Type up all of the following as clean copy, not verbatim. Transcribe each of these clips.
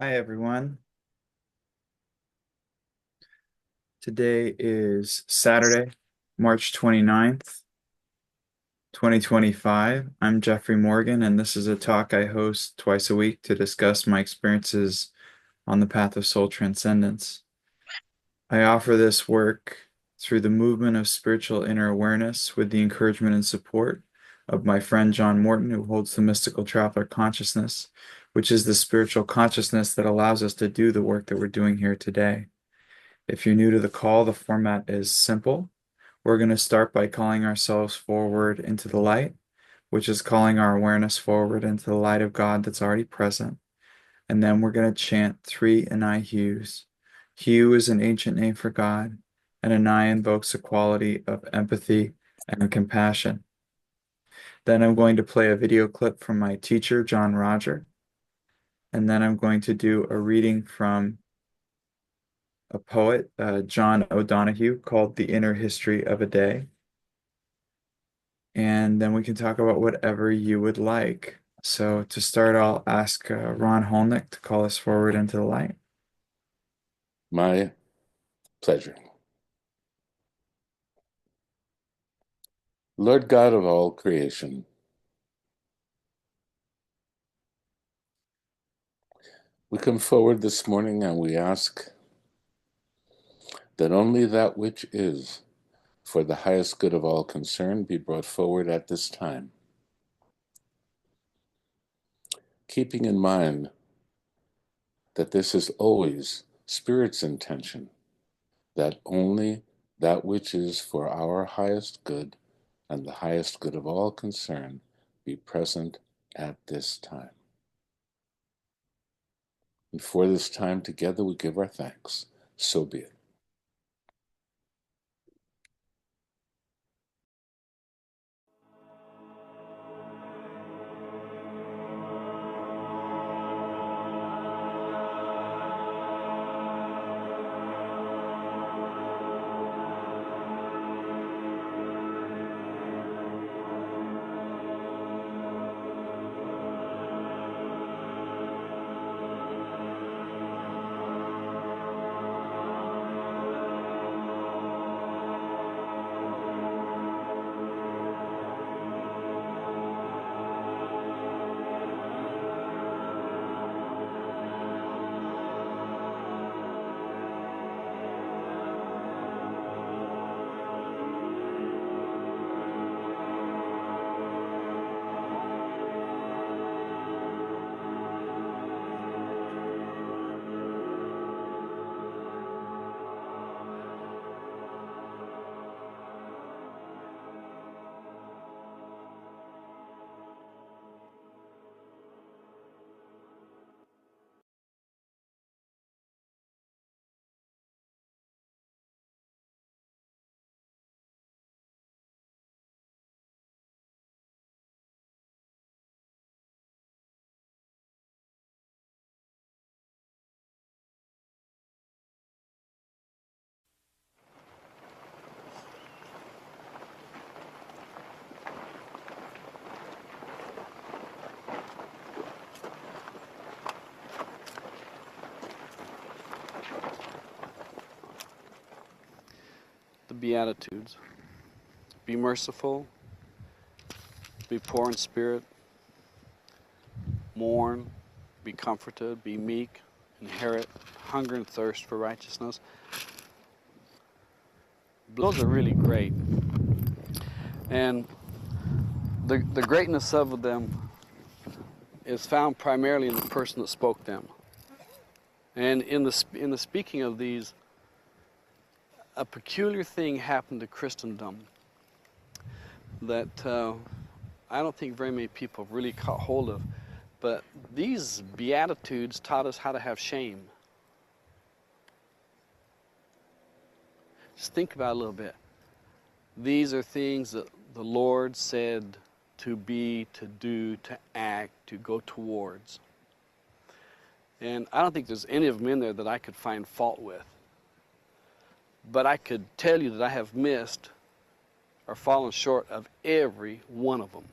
Hi, everyone. Today is Saturday, March 29th, 2025. I'm Jeffrey Morgan, and this is a talk I host twice a week to discuss my experiences on the path of soul transcendence. I offer this work through the movement of spiritual inner awareness with the encouragement and support of my friend John Morton, who holds the mystical traveler consciousness, which is the spiritual consciousness that allows us to do the work that we're doing here today. If you're new to the call, the format is simple. We're going to start by calling ourselves forward into the light, which is calling our awareness forward into the light of God that's already present. And then we're going to chant three Anai hues. Hue is an ancient name for God, and Anai invokes a quality of empathy and compassion. Then I'm going to play a video clip from my teacher, John Roger. And then I'm going to do a reading from a poet, John O'Donohue, called The Inner History of a Day. And then we can talk about whatever you would like. So to start, I'll ask Ron Holnick to call us forward into the light. My pleasure. Lord God of all creation, we come forward this morning and we ask that only that which is for the highest good of all concerned be brought forward at this time, keeping in mind that this is always Spirit's intention, that only that which is for our highest good and the highest good of all concerned be present at this time. And for this time together we give our thanks. So be it. The beatitudes. Be merciful, be poor in spirit, mourn, be comforted, be meek, inherit hunger and thirst for righteousness. Those are really great. And the greatness of them is found primarily in the person that spoke them. And in the speaking of these, a peculiar thing happened to Christendom that I don't think very many people have really caught hold of. But these beatitudes taught us how to have shame. Just think about it a little bit. These are things that the Lord said to be, to do, to act, to go towards. And I don't think there's any of them in there that I could find fault with. But I could tell you that I have missed or fallen short of every one of them.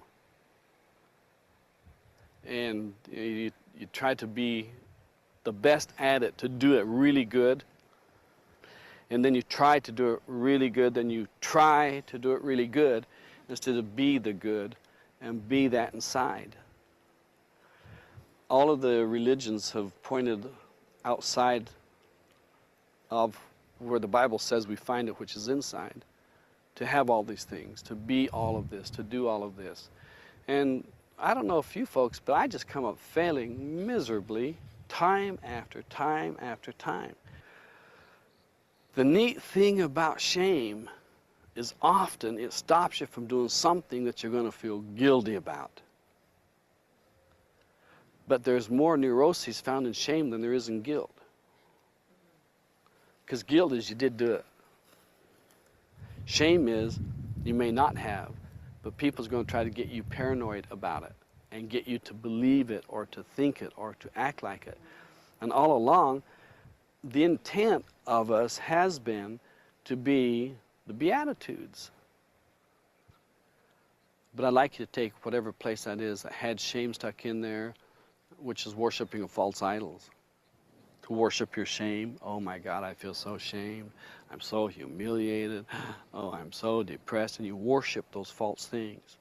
And you try to be the best at it to do it really good, and then you try to do it really good, then you try to do it really good instead of be the good and be that inside. All of the religions have pointed outside of where the Bible says we find it, which is inside, to have all these things, to be all of this, to do all of this. And I don't know if you folks, but I just come up failing miserably time after time after time. The neat thing about shame is often it stops you from doing something that you're going to feel guilty about. But there's more neuroses found in shame than there is in guilt. Because guilt is you did do it. Shame is you may not have, but people's going to try to get you paranoid about it and get you to believe it or to think it or to act like it. And all along, the intent of us has been to be the beatitudes. But I'd like you to take whatever place that is that had shame stuck in there, which is worshiping of false idols. To worship your shame. Oh my God, I feel so shamed. I'm so humiliated. Oh, I'm so depressed. And you worship those false things.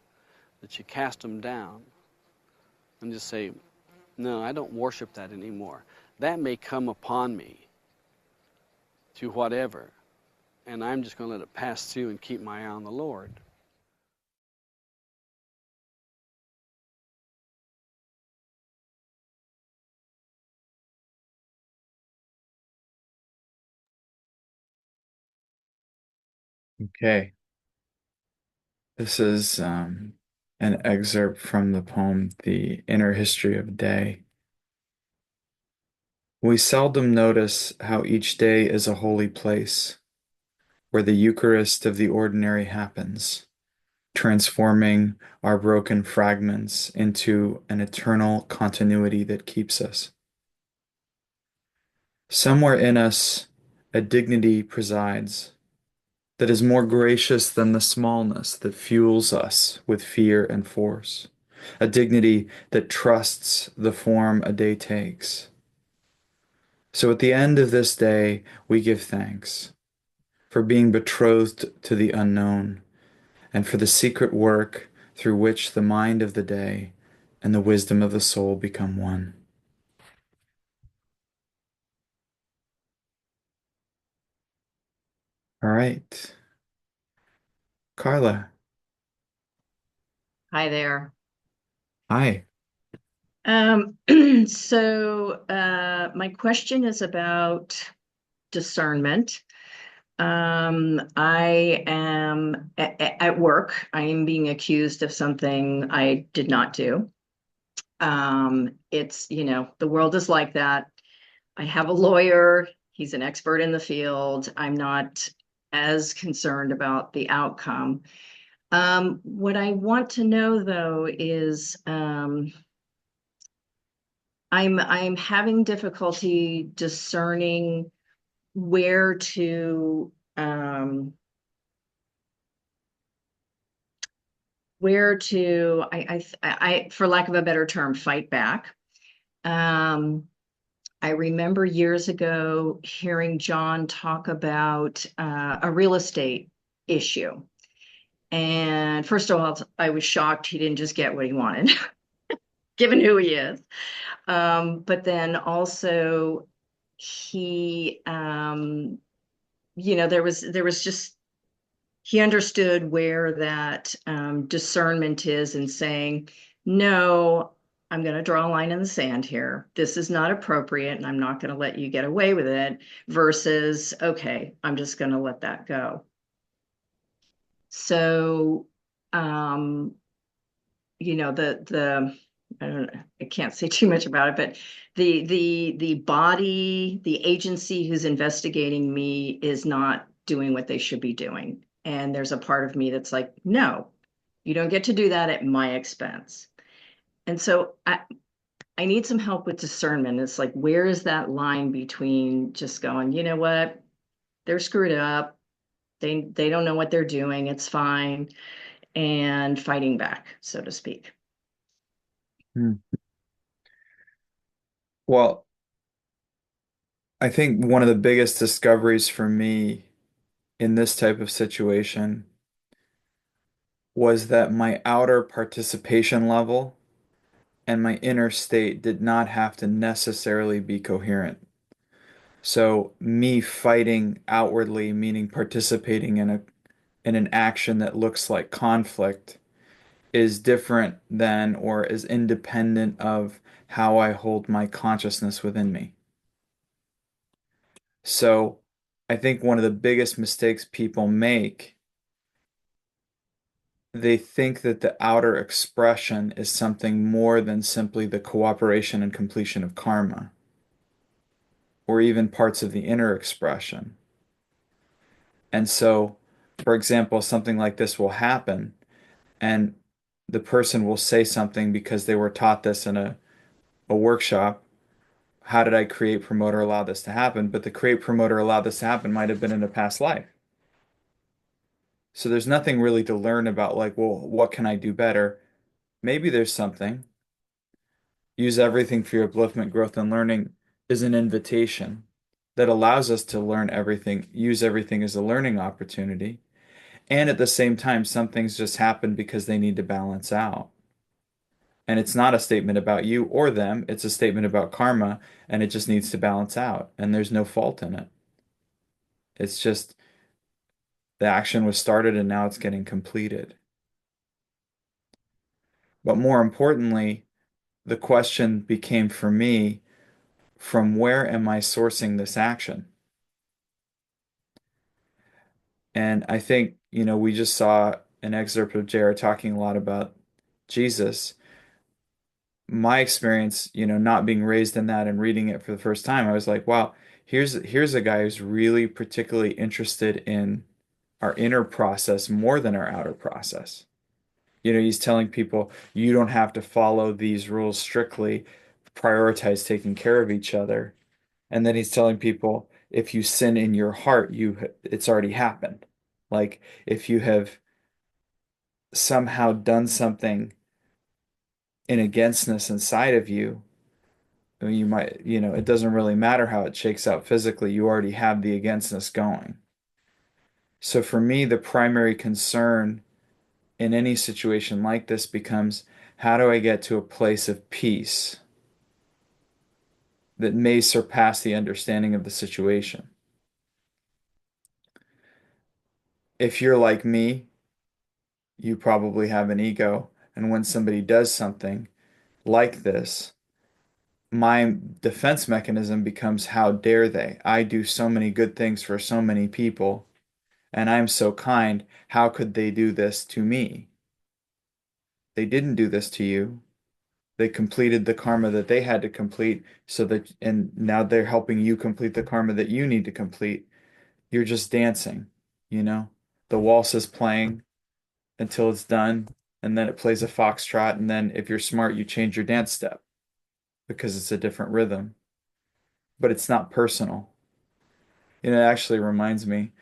That you cast them down and just say, no, I don't worship that anymore. That may come upon me through whatever, and I'm just going to let it pass through and keep my eye on the Lord. Okay. This is an excerpt from the poem, The Inner History of Day. We seldom notice how each day is a holy place, where the Eucharist of the ordinary happens, transforming our broken fragments into an eternal continuity that keeps us. Somewhere in us, a dignity presides that is more gracious than the smallness that fuels us with fear and force, a dignity that trusts the form a day takes. So at the end of this day, we give thanks for being betrothed to the unknown and for the secret work through which the mind of the day and the wisdom of the soul become one. All right. Carla. Hi there. Hi. My question is about discernment. I am at work. I am being accused of something I did not do. The world is like that. I have a lawyer. He's an expert in the field. I'm not as concerned about the outcome. What I want to know, though, is I'm having difficulty discerning where to for lack of a better term, fight back. I remember years ago hearing John talk about a real estate issue. And first of all, I was shocked he didn't just get what he wanted, given who he is. But then also he, there was just, he understood where that discernment is in saying, no, I'm going to draw a line in the sand here. This is not appropriate, and I'm not going to let you get away with it, versus, okay, I'm just going to let that go. So, I can't say too much about it, but the body, the agency who's investigating me is not doing what they should be doing. And there's a part of me that's like, no, you don't get to do that at my expense. And so I need some help with discernment. It's like, where is that line between just going, you know what, they're screwed up. They don't know what they're doing. It's fine. And fighting back, so to speak. Hmm. Well, I think one of the biggest discoveries for me in this type of situation was that my outer participation level and my inner state did not have to necessarily be coherent. So me fighting outwardly, meaning participating in an action that looks like conflict, is different than or is independent of how I hold my consciousness within me. So I think one of the biggest mistakes people make, they think that the outer expression is something more than simply the cooperation and completion of karma, or even parts of the inner expression. And so, for example, something like this will happen, and the person will say something because they were taught this in a workshop. How did I create, promote, or allow this to happen? But the create, promote, or allow this to happen might have been in a past life. So there's nothing really to learn about, like, well, what can I do better? Maybe there's something. Use everything for your upliftment, growth, and learning is an invitation that allows us to learn everything, use everything as a learning opportunity. And at the same time, some things just happen because they need to balance out. And it's not a statement about you or them, it's a statement about karma, and it just needs to balance out. And there's no fault in it. It's just the action was started and now it's getting completed. But more importantly, the question became for me, from where am I sourcing this action? And I think, we just saw an excerpt of JR talking a lot about Jesus. My experience, not being raised in that and reading it for the first time, I was like, wow, here's a guy who's really particularly interested in our inner process more than our outer process. He's telling people you don't have to follow these rules strictly, prioritize taking care of each other. And then he's telling people if you sin in your heart, it's already happened. Like if you have somehow done something in againstness inside of you, you might, it doesn't really matter how it shakes out physically. You already have the againstness going. So for me, the primary concern in any situation like this becomes how do I get to a place of peace that may surpass the understanding of the situation? If you're like me, you probably have an ego. And when somebody does something like this, my defense mechanism becomes how dare they? I do so many good things for so many people, and I'm so kind. How could they do this to me? They didn't do this to you. They completed the karma that they had to complete and now they're helping you complete the karma that you need to complete. You're just dancing, you know? The waltz is playing until it's done, and then it plays a foxtrot, and then if you're smart, you change your dance step because it's a different rhythm, but it's not personal. It actually reminds me,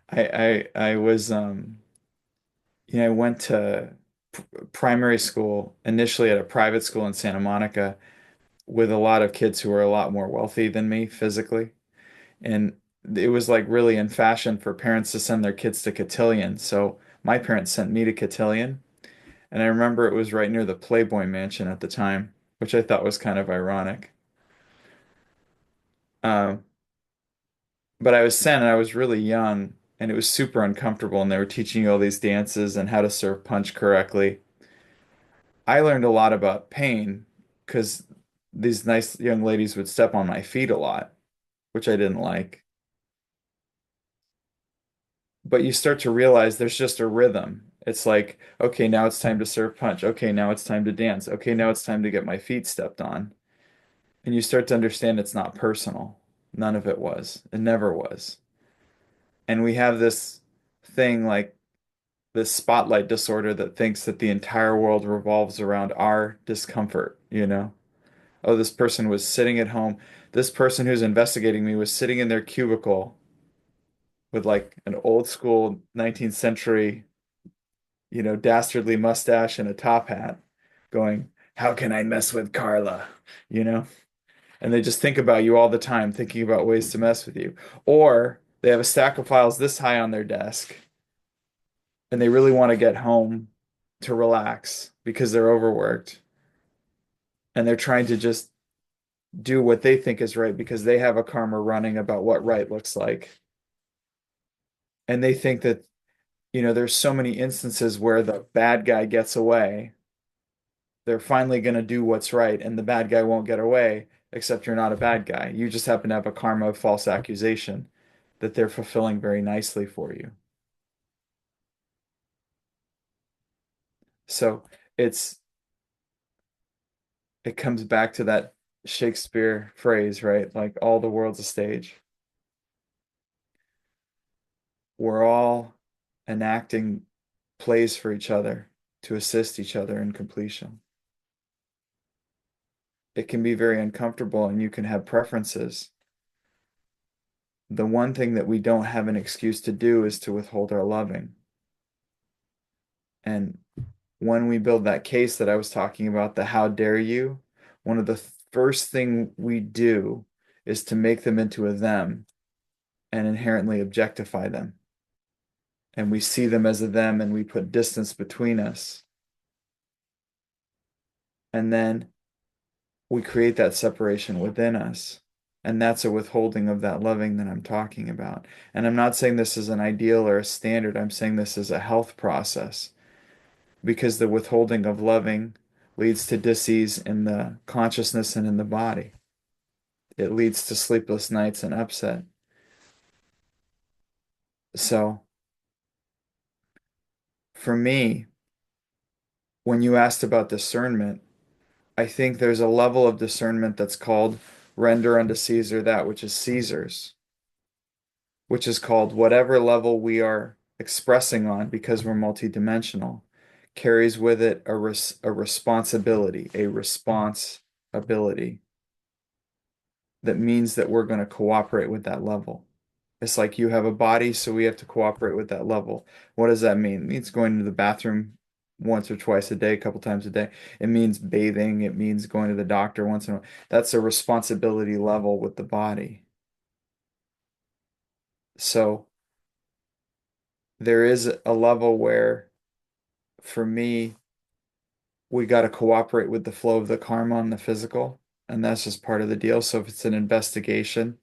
I was I went to primary school initially at a private school in Santa Monica with a lot of kids who were a lot more wealthy than me physically. And it was like really in fashion for parents to send their kids to cotillion. So my parents sent me to cotillion. And I remember it was right near the Playboy Mansion at the time, which I thought was kind of ironic. Um, but I was sent and I was really young and it was super uncomfortable. And they were teaching you all these dances and how to serve punch correctly. I learned a lot about pain because these nice young ladies would step on my feet a lot, which I didn't like. But you start to realize there's just a rhythm. It's like, okay, now it's time to serve punch. Okay, now it's time to dance. Okay, now it's time to get my feet stepped on. And you start to understand it's not personal. None of it was. It never was. And we have this thing like this spotlight disorder that thinks that the entire world revolves around our discomfort, you know? Oh, this person was sitting at home. This person who's investigating me was sitting in their cubicle with like an old school 19th century, dastardly mustache and a top hat, going, how can I mess with Carla? You know? and they just think about you all the time, thinking about ways to mess with you. Or they have a stack of files this high on their desk and they really want to get home to relax because they're overworked and they're trying to just do what they think is right because they have a karma running about what right looks like. And they think that, there's so many instances where the bad guy gets away. They're finally going to do what's right and the bad guy won't get away, except you're not a bad guy. You just happen to have a karma of false accusation that they're fulfilling very nicely for you. So it's it comes back to that Shakespeare phrase, right? Like all the world's a stage. We're all enacting plays for each other to assist each other in completion. It can be very uncomfortable and you can have preferences. The one thing that we don't have an excuse to do is to withhold our loving. And when we build that case that I was talking about, the how dare you, one of the first thing we do is to make them into a them and inherently objectify them. And we see them as a them and we put distance between us. And then we create that separation within us. And that's a withholding of that loving that I'm talking about. And I'm not saying this is an ideal or a standard. I'm saying this is a health process because the withholding of loving leads to disease in the consciousness and in the body. It leads to sleepless nights and upset. So for me, when you asked about discernment, I think there's a level of discernment that's called render unto Caesar that which is Caesar's, which is called whatever level we are expressing on because we're multidimensional, carries with it a responsibility, a response ability that means that we're going to cooperate with that level. It's like you have a body, so we have to cooperate with that level. What does that mean? It means going to the bathroom once or twice a day, a couple times a day. It means bathing. It means going to the doctor once in a while. That's a responsibility level with the body. So there is a level where, for me, we got to cooperate with the flow of the karma and the physical, and that's just part of the deal. So if it's an investigation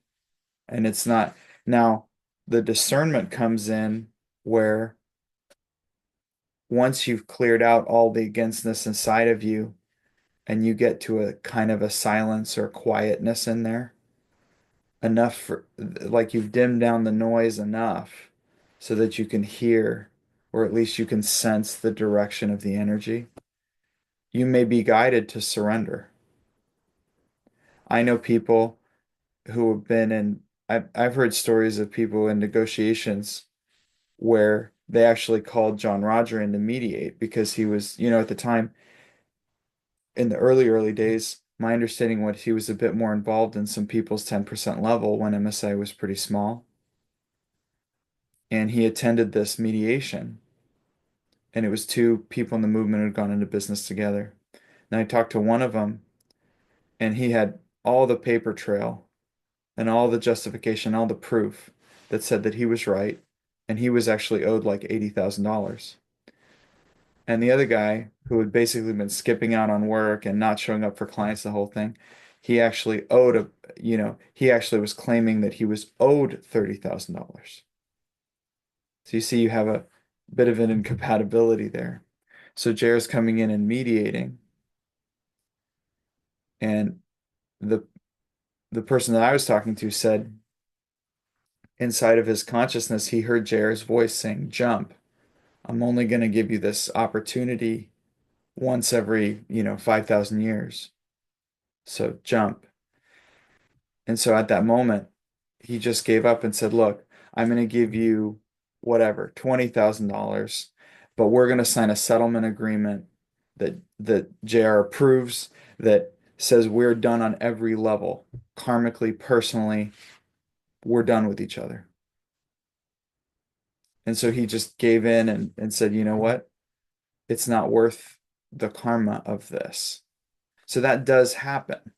and it's not, now the discernment comes in where once you've cleared out all the againstness inside of you and you get to a kind of a silence or quietness in there, enough for like you've dimmed down the noise enough so that you can hear or at least you can sense the direction of the energy, you may be guided to surrender. I know people who have been in, I've heard stories of people in negotiations where they actually called John Roger in to mediate because he was, at the time, in the early days, my understanding was he was a bit more involved in some people's 10% level when MSI was pretty small. And he attended this mediation, and it was two people in the movement who had gone into business together. And I talked to one of them, and he had all the paper trail and all the justification, all the proof that said that he was right, and he was actually owed like $80,000. And the other guy, who had basically been skipping out on work and not showing up for clients, the whole thing, he actually owed he actually was claiming that he was owed $30,000. So you see, you have a bit of an incompatibility there. So Jared's coming in and mediating, and the the person that I was talking to said inside of his consciousness, he heard Jared's voice saying, "Jump. I'm only going to give you this opportunity once every, 5,000 years. So jump." And so at that moment, he just gave up and said, "Look, I'm going to give you whatever, $20,000, but we're going to sign a settlement agreement that JR approves that says we're done on every level, karmically, personally, we're done with each other." And so he just gave in and said, "You know what? It's not worth the karma of this." So that does happen.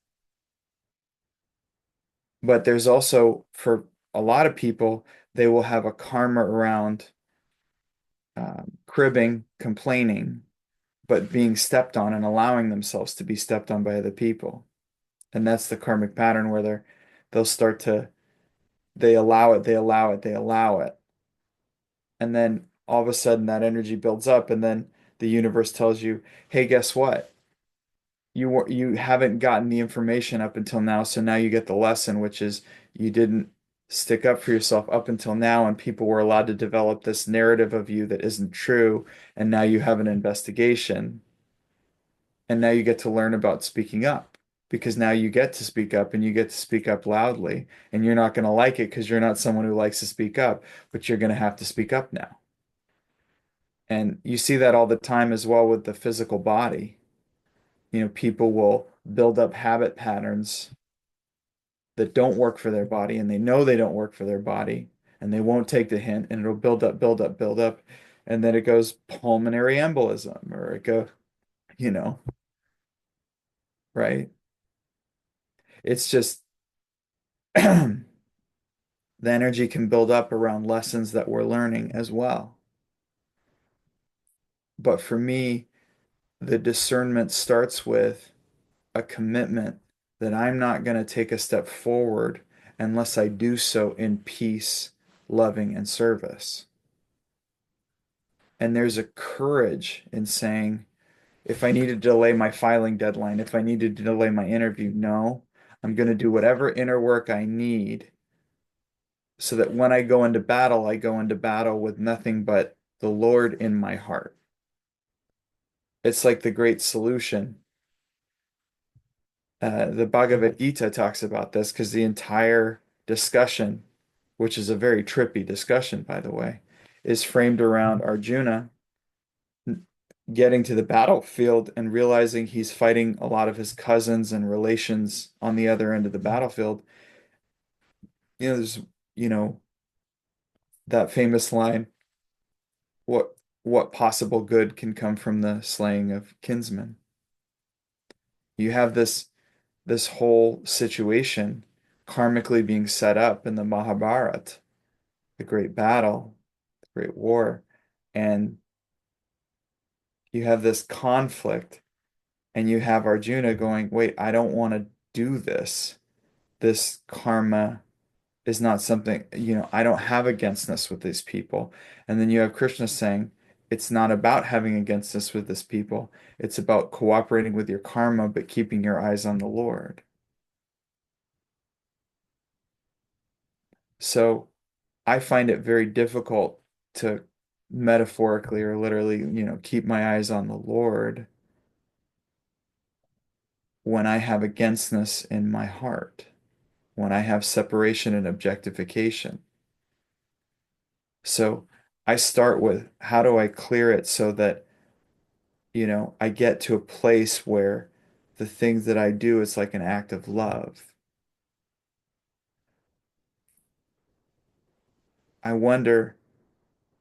But there's also, for a lot of people, they will have a karma around cribbing, complaining, but being stepped on and allowing themselves to be stepped on by other people. And that's the karmic pattern where they'll start to they allow it, they allow it, they allow it. And then all of a sudden that energy builds up and then the universe tells you, "Hey, guess what? You haven't gotten the information up until now, so now you get the lesson, which is you didn't stick up for yourself up until now, and people were allowed to develop this narrative of you that isn't true, and now you have an investigation, and now you get to learn about speaking up." Because now you get to speak up and you get to speak up loudly, and you're not going to like it because you're not someone who likes to speak up, but you're going to have to speak up now. And you see that all the time as well with the physical body. People will build up habit patterns that don't work for their body, and they know they don't work for their body, and they won't take the hint, and it'll build up, build up, build up, and then it goes pulmonary embolism, or it go, you know, right? It's just the energy can build up around lessons that we're learning as well. But for me, the discernment starts with a commitment that I'm not going to take a step forward unless I do so in peace, loving, and service. And there's a courage in saying, if I need to delay my filing deadline, if I need to delay my interview, no, I'm going to do whatever inner work I need so that when I go into battle with nothing but the Lord in my heart. It's like the great solution. The Bhagavad Gita talks about this because the entire discussion, which is a very trippy discussion, by the way, is framed around Arjuna getting to the battlefield and realizing he's fighting a lot of his cousins and relations on the other end of the battlefield. There's, you know, that famous line, what what possible good can come from the slaying of kinsmen? You have this whole situation karmically being set up in the Mahabharata, the great battle, the great war, and you have this conflict, and you have Arjuna going, wait, I don't want to do this. This karma is not something, I don't have againstness with these people. And then you have Krishna saying, it's not about having againstness with this people. It's about cooperating with your karma, but keeping your eyes on the Lord. So I find it very difficult to metaphorically or literally, keep my eyes on the Lord when I have againstness in my heart, when I have separation and objectification. So I start with how do I clear it so that, I get to a place where the things that I do is like an act of love. I wonder,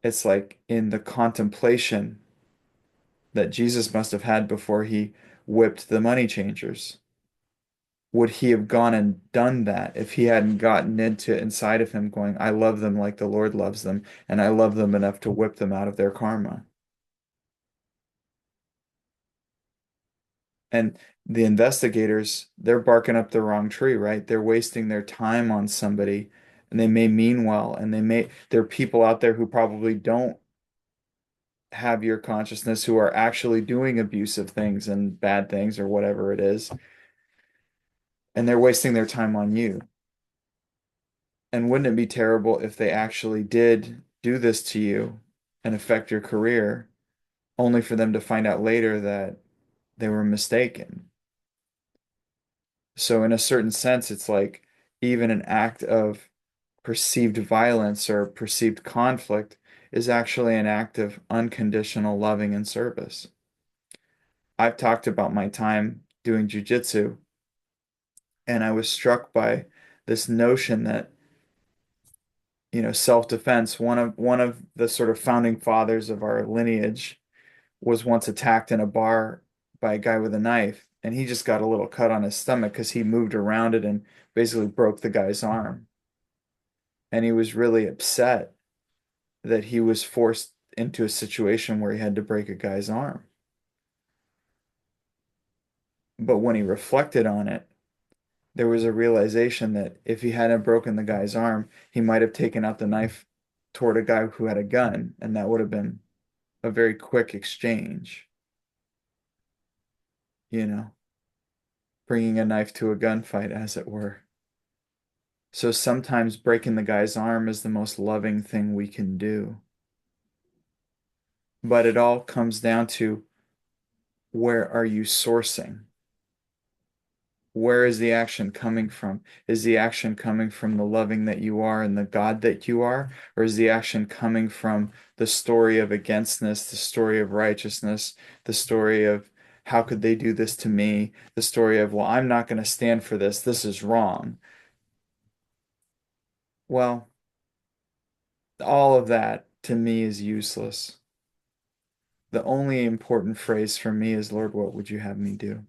it's like in the contemplation that Jesus must have had before he whipped the money changers. Would he have gone and done that if he hadn't gotten into inside of him going, I love them like the Lord loves them, and I love them enough to whip them out of their karma? And the investigators, they're barking up the wrong tree, right? They're wasting their time on somebody, and they may mean well, and there are people out there who probably don't have your consciousness who are actually doing abusive things and bad things or whatever it is, and they're wasting their time on you. And wouldn't it be terrible if they actually did do this to you and affect your career, only for them to find out later that they were mistaken? So, in a certain sense, it's like even an act of perceived violence or perceived conflict is actually an act of unconditional loving and service. I've talked about my time doing jujitsu, and I was struck by this notion that, self-defense, one of the sort of founding fathers of our lineage was once attacked in a bar by a guy with a knife, and he just got a little cut on his stomach because he moved around it and basically broke the guy's arm. And he was really upset that he was forced into a situation where he had to break a guy's arm. But when he reflected on it, there was a realization that if he hadn't broken the guy's arm, he might have taken out the knife toward a guy who had a gun, and that would have been a very quick exchange, you know, bringing a knife to a gunfight, as it were. So sometimes breaking the guy's arm is the most loving thing we can do. But it all comes down to, where are you sourcing? Where is the action coming from? Is the action coming from the loving that you are and the God that you are? Or is the action coming from the story of againstness, the story of righteousness, the story of how could they do this to me? The story of, well, I'm not going to stand for this. This is wrong. Well, all of that to me is useless. The only important phrase for me is, Lord, what would you have me do?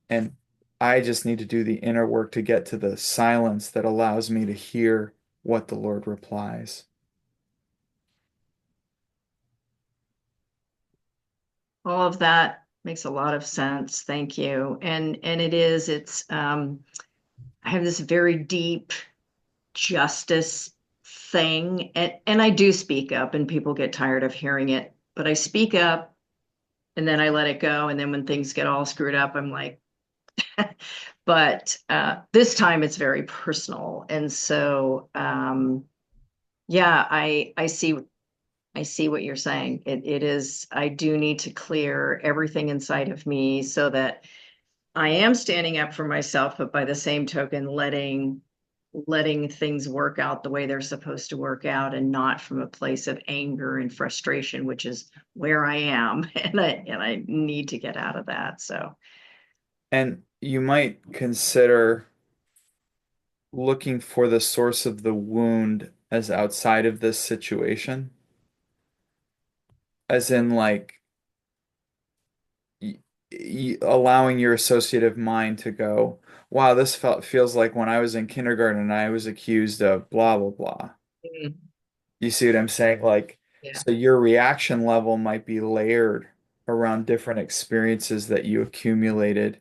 And I just need to do the inner work to get to the silence that allows me to hear what the Lord replies. All of that makes a lot of sense. Thank you. And I have this very deep justice thing, and I do speak up, and people get tired of hearing it, but I speak up and then I let it go, and then when things get all screwed up, I'm like, but this time it's very personal. And so yeah, I see what you're saying. It is, I do need to clear everything inside of me so that I am standing up for myself, but by the same token, letting things work out the way they're supposed to work out, and not from a place of anger and frustration, which is where I am. And I need to get out of that. So And you might consider looking for the source of the wound as outside of this situation, as in like allowing your associative mind to go, wow, this feels like when I was in kindergarten and I was accused of blah, blah, blah. mm, You see what I'm saying? Like, yeah, so your reaction level might be layered around different experiences that you accumulated,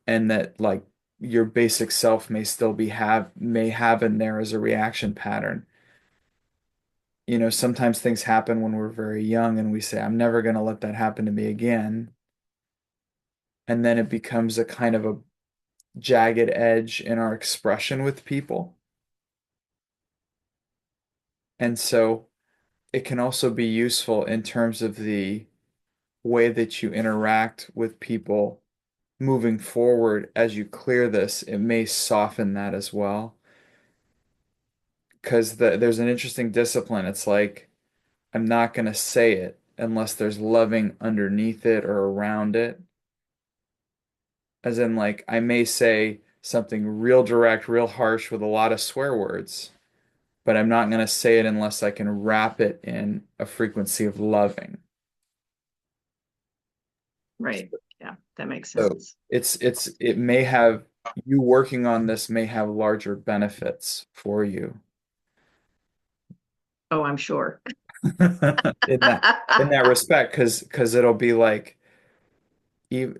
and that like your basic self may still may have in there as a reaction pattern. You know, sometimes things happen when we're very young and we say, I'm never going to let that happen to me again. And then it becomes a kind of a jagged edge in our expression with people. And so it can also be useful in terms of the way that you interact with people moving forward. As you clear this, it may soften that as well. Because there's an interesting discipline. It's like, I'm not going to say it unless there's loving underneath it or around it. As in, like, I may say something real direct, real harsh with a lot of swear words, but I'm not going to say it unless I can wrap it in a frequency of loving. right. Yeah, that makes So sense. it may have, you working on this may have larger benefits for you Oh, I'm sure. in that respect, because it'll be like, ev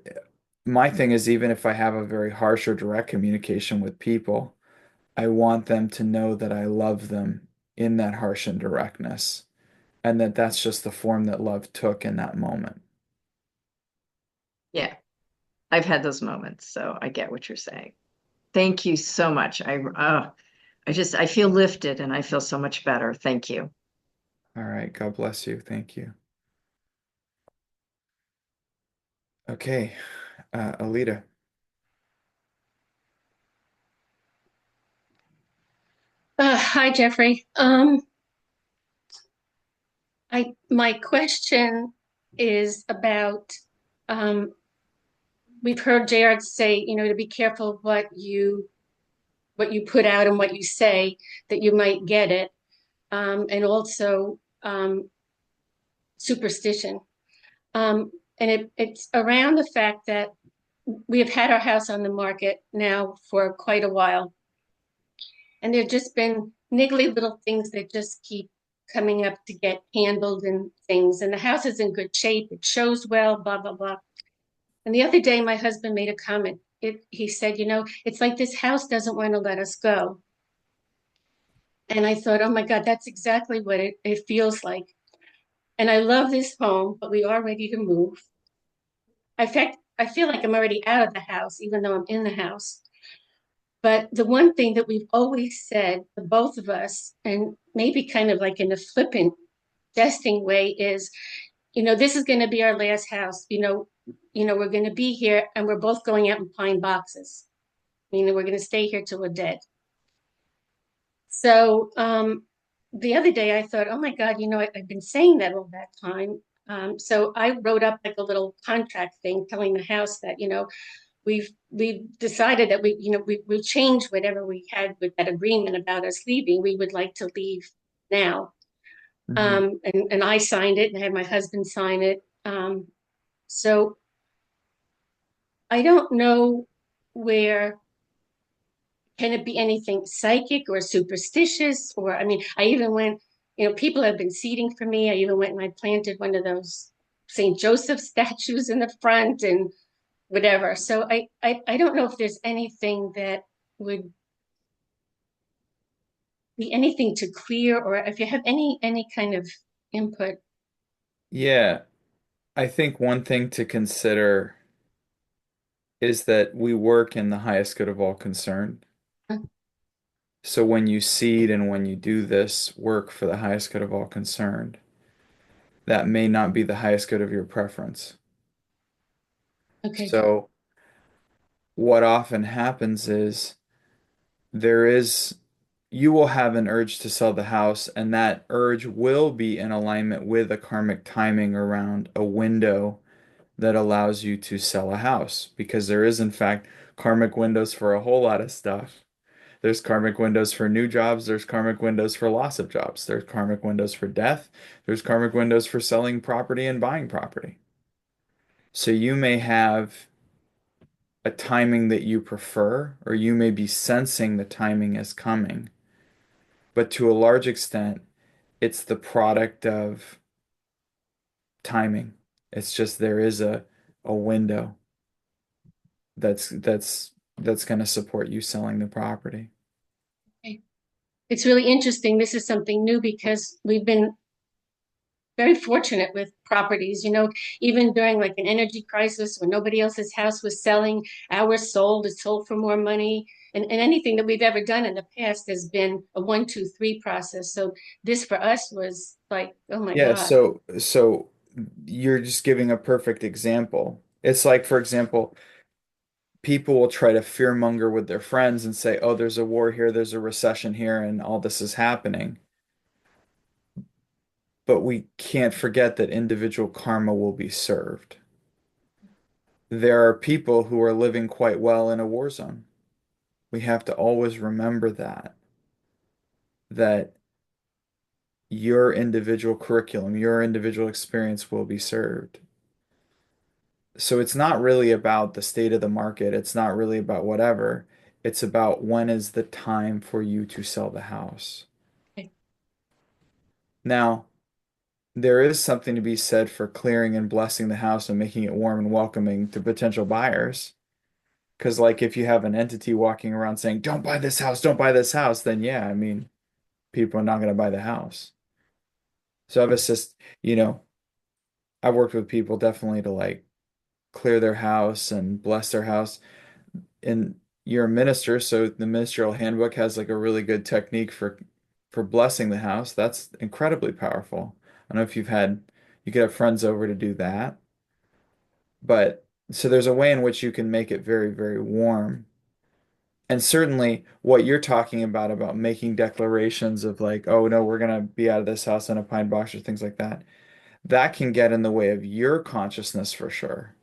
my thing is, even if I have a very harsh or direct communication with people, I want them to know that I love them in that harsh and directness, and that that's just the form that love took in that moment. Yeah, I've had those moments, so I get what you're saying. Thank you so much. I feel lifted and I feel so much better. Thank you. All right, God bless you. Thank you. Okay, Alita. Hi, Jeffrey. My question is about we've heard Jared say, to be careful what you put out and what you say, that you might get it, and also superstition. And it's around the fact that we have had our house on the market now for quite a while. And there've just been niggly little things that just keep coming up to get handled and things. And the house is in good shape. It shows well, blah, blah, blah. And the other day, my husband made a comment. He said, it's like this house doesn't want to let us go. And I thought, oh my God, that's exactly what it feels like. And I love this home, but we are ready to move. In fact, I feel like I'm already out of the house, even though I'm in the house. But the one thing that we've always said, the both of us, and maybe kind of like in a flippant, jesting way, is, this is going to be our last house. We're going to be here, and we're both going out and pine boxes. We're going to stay here till we're dead. So the other day I thought, oh my God, I've been saying that all that time. So I wrote up like a little contract thing telling the house that, we've decided that we change whatever we had with that agreement about us leaving. We would like to leave now. Mhm. And I signed it and I had my husband sign it. So I don't know where. Can it be anything psychic or superstitious? Or, I even went, people have been seeding for me. I even went and I planted one of those St. Joseph statues in the front and whatever. So I don't know if there's anything that would be anything to clear, or if you have any kind of input. Yeah, I think one thing to consider is that we work in the highest good of all concerned. So when you seed and when you do this work for the highest good of all concerned, that may not be the highest good of your preference. Okay. So what often happens is there is you will have an urge to sell the house, and that urge will be in alignment with a karmic timing around a window that allows you to sell a house, because there is in fact karmic windows for a whole lot of stuff. There's karmic windows for new jobs, there's karmic windows for loss of jobs, there's karmic windows for death, there's karmic windows for selling property and buying property. So you may have a timing that you prefer, or you may be sensing the timing is coming. But to a large extent, it's the product of timing. It's just there is a window that's going to support you selling the property. Okay. It's really interesting. This is something new because we've been very fortunate with properties, even during like an energy crisis when nobody else's house was selling, ours sold, it sold for more money. And anything that we've ever done in the past has been a 1, 2, 3 process. So this for us was like, oh my Yeah, God. so you're just giving a perfect example. It's like, for example, people will try to fearmonger with their friends and say, "Oh, there's a war here, there's a recession here, and all this is happening." But we can't forget that individual karma will be served. There are people who are living quite well in a war zone. We have to always remember that your individual curriculum, your individual experience will be served. So it's not really about the state of the market. It's not really about whatever. It's about when is the time for you to sell the house. Okay. Now, there is something to be said for clearing and blessing the house and making it warm and welcoming to potential buyers. Because, like, if you have an entity walking around saying, don't buy this house, don't buy this house, then yeah, I mean, people are not going to buy the house. So I've assist, you know, I've worked with people definitely to like clear their house and bless their house. And you're a minister, so the ministerial handbook has like a really good technique for blessing the house. That's incredibly powerful. I don't know if you could have friends over to do that. But so there's a way in which you can make it very, very warm. And certainly what you're talking about making declarations of like, oh no, we're gonna be out of this house in a pine box or things like that, that can get in the way of your consciousness for sure.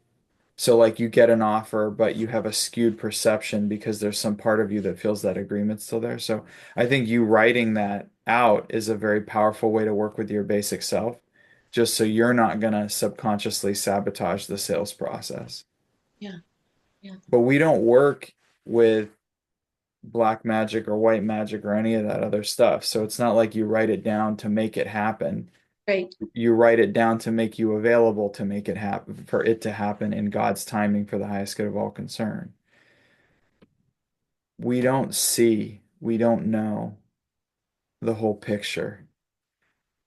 So like you get an offer, but you have a skewed perception because there's some part of you that feels that agreement's still there. So I think you writing that out is a very powerful way to work with your basic self. just so you're not going to subconsciously sabotage the sales process. Yeah. Yeah. But we don't work with black magic or white magic or any of that other stuff. So it's not like you write it down to make it happen. Right. You write it down to make you available to make it happen, for it to happen in God's timing for the highest good of all concerned. We don't see, we don't know the whole picture.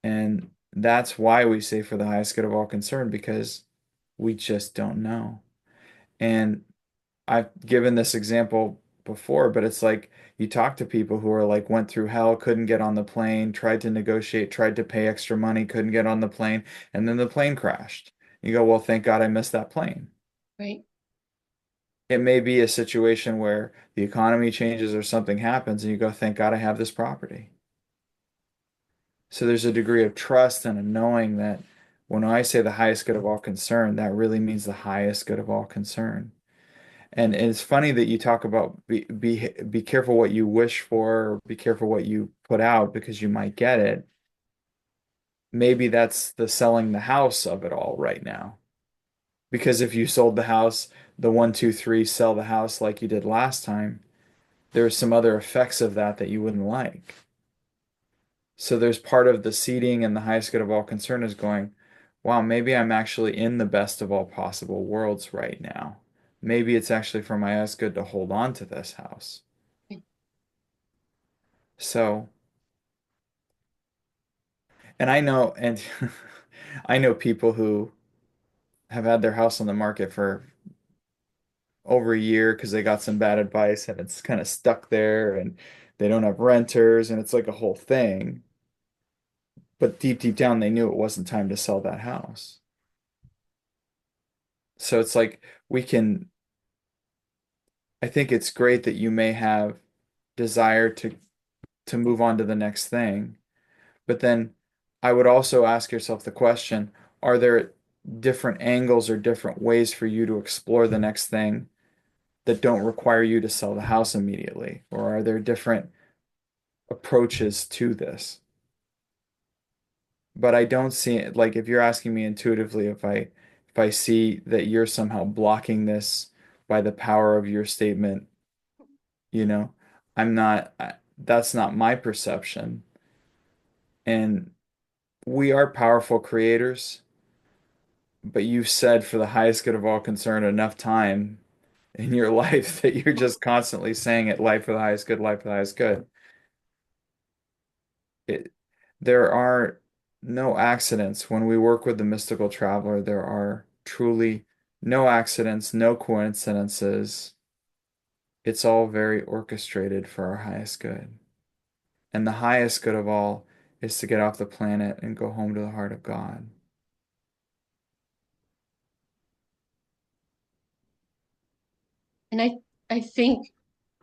And that's why we say for the highest good of all concerned, because we just don't know. And I've given this example before, but it's like you talk to people who are like went through hell, couldn't get on the plane, tried to negotiate, tried to pay extra money, couldn't get on the plane, and then the plane crashed. You go, well, thank God I missed that plane. Right. It may be a situation where the economy changes or something happens, and you go, thank God I have this property. So there's a degree of trust and a knowing that when I say the highest good of all concern, that really means the highest good of all concern. And it's funny that you talk about be careful what you wish for, or be careful what you put out because you might get it. Maybe that's the selling the house of it all right now. Because if you sold the house, the 1, 2, 3, sell the house like you did last time, there's some other effects of that that you wouldn't like. So there's part of the seeding and the highest good of all concern is going, wow, maybe I'm actually in the best of all possible worlds right now. Maybe it's actually for my highest good to hold on to this house. So, and I know, and I know people who have had their house on the market for over a year because they got some bad advice and it's kind of stuck there and they don't have renters and it's like a whole thing. But deep, deep down, they knew it wasn't time to sell that house. So it's like we can, I think it's great that you may have desire to move on to the next thing. But then I would also ask yourself the question, are there different angles or different ways for you to explore the next thing that don't require you to sell the house immediately? Or are there different approaches to this? But I don't see it like if you're asking me intuitively if I see that you're somehow blocking this by the power of your statement, you know, I'm not, that's not my perception. And we are powerful creators, but you've said for the highest good of all concerned enough time in your life that you're just constantly saying it, life for the highest good, life for the highest good. It, there are no accidents. When we work with the mystical traveler, there are truly no accidents, no coincidences. It's all very orchestrated for our highest good. And the highest good of all is to get off the planet and go home to the heart of God. And I think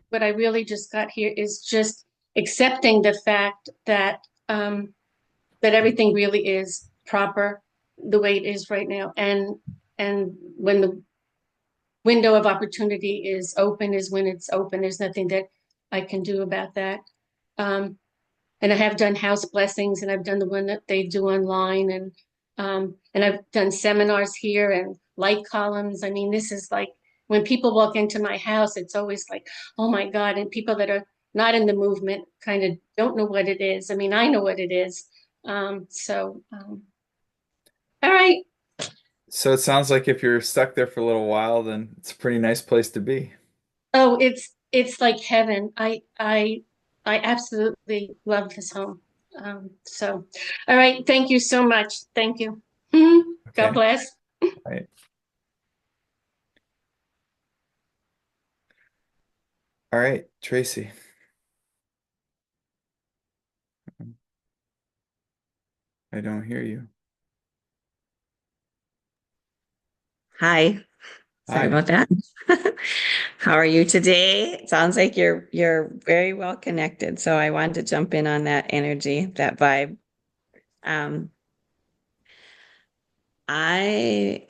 what I really just got here is just accepting the fact that that everything really is proper the way it is right now. And when the window of opportunity is open is when it's open. There's nothing that I can do about that. Um, and I have done house blessings, and I've done the one that they do online, and I've done seminars here and light columns. I mean, this is like when people walk into my house, it's always like, oh my God. And people that are not in the movement kind of don't know what it is. I mean, I know what it is. All right. So it sounds like if you're stuck there for a little while, then it's a pretty nice place to be. Oh, it's like heaven. I absolutely love this home. All right. Thank you so much. Thank you. God Okay. bless. Right. All right, Tracy. I don't hear you. Hi, sorry Hi. about that. How are you today? It sounds like you're very well connected. So I wanted to jump in on that energy, that vibe. Um, I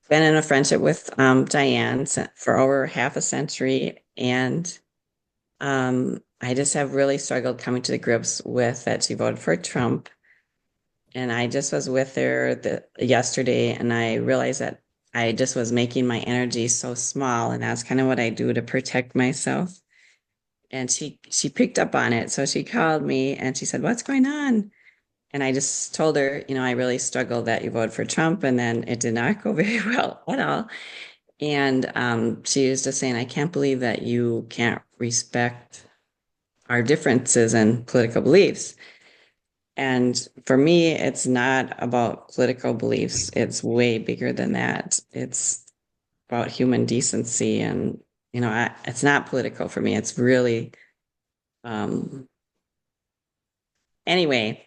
been in a friendship with Diane for over half a century, and I just have really struggled coming to the grips with that she voted for Trump. And I just was with her yesterday, and I realized that I just was making my energy so small, and that's kind of what I do to protect myself. And she picked up on it. So she called me and she said, "What's going on?" And I just told her, I really struggled that you voted for Trump, and then it did not go very well at all. And she was just saying, "I can't believe that you can't respect our differences in political beliefs." And for me, it's not about political beliefs. It's way bigger than that. It's about human decency. And, it's not political for me. It's really, um, anyway.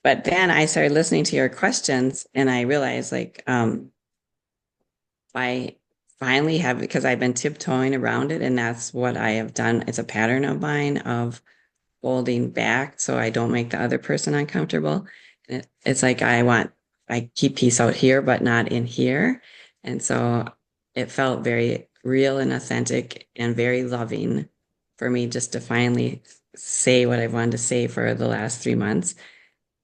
But then I started listening to your questions and I realized like, I finally have, because I've been tiptoeing around it, and that's what I have done. It's a pattern of mine of holding back so I don't make the other person uncomfortable. It's like I keep peace out here, but not in here. And so it felt very real and authentic and very loving for me just to finally say what I wanted to say for the last 3 months.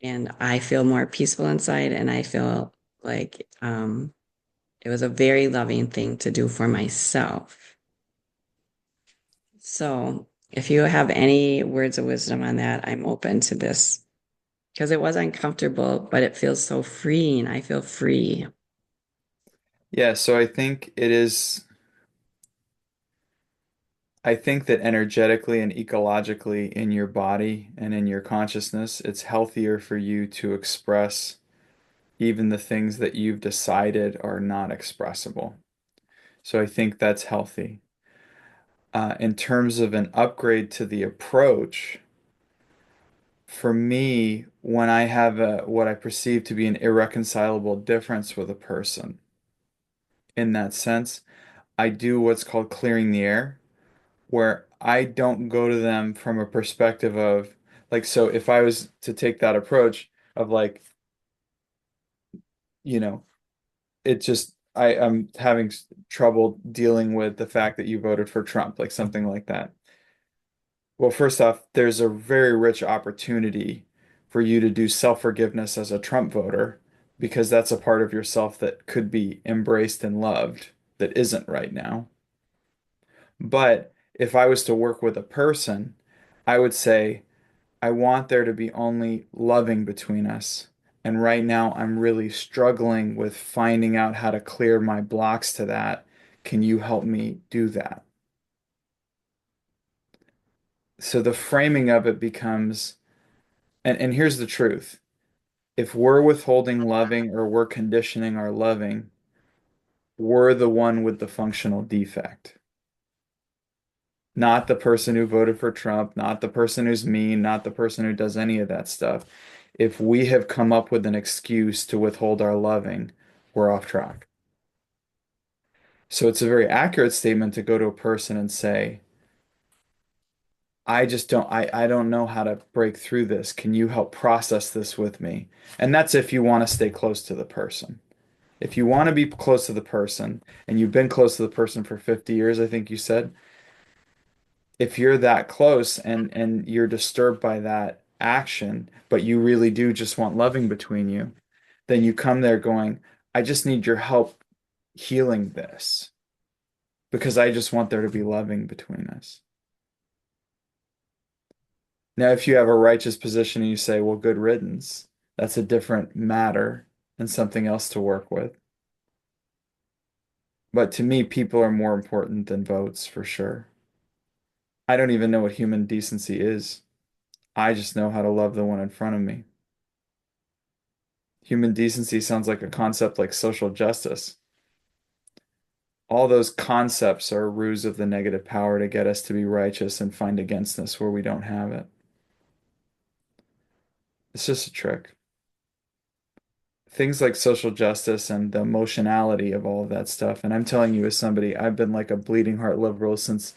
And I feel more peaceful inside, and I feel like it was a very loving thing to do for myself. So if you have any words of wisdom on that, I'm open to this because it was uncomfortable, but it feels so freeing. I feel free. Yeah, so I think that energetically and ecologically in your body and in your consciousness, it's healthier for you to express even the things that you've decided are not expressible. So I think that's healthy. In terms of an upgrade to the approach, for me, when I have what I perceive to be an irreconcilable difference with a person, in that sense, I do what's called clearing the air, where I don't go to them from a perspective of like, so if I was to take that approach of like, you know, I'm having trouble dealing with the fact that you voted for Trump, like something like that. Well, first off, there's a very rich opportunity for you to do self-forgiveness as a Trump voter because that's a part of yourself that could be embraced and loved that isn't right now. But if I was to work with a person, I would say, I want there to be only loving between us. And right now, I'm really struggling with finding out how to clear my blocks to that. Can you help me do that? So the framing of it becomes, and here's the truth. If we're withholding loving or we're conditioning our loving, we're the one with the functional defect. Not the person who voted for Trump, not the person who's mean, not the person who does any of that stuff. If we have come up with an excuse to withhold our loving, we're off track. So it's a very accurate statement to go to a person and say, I don't know how to break through this. Can you help process this with me? And that's if you want to stay close to the person. If you want to be close to the person and you've been close to the person for 50 years, I think you said, if you're that close and you're disturbed by that action, but you really do just want loving between you, then you come there going, I just need your help healing this because I just want there to be loving between us. Now, if you have a righteous position and you say, well, good riddance, that's a different matter and something else to work with. But to me, people are more important than votes for sure. I don't even know what human decency is. I just know how to love the one in front of me. Human decency sounds like a concept like social justice. All those concepts are a ruse of the negative power to get us to be righteous and find againstness where we don't have it. It's just a trick. Things like social justice and the emotionality of all of that stuff. And I'm telling you, as somebody, I've been like a bleeding heart liberal since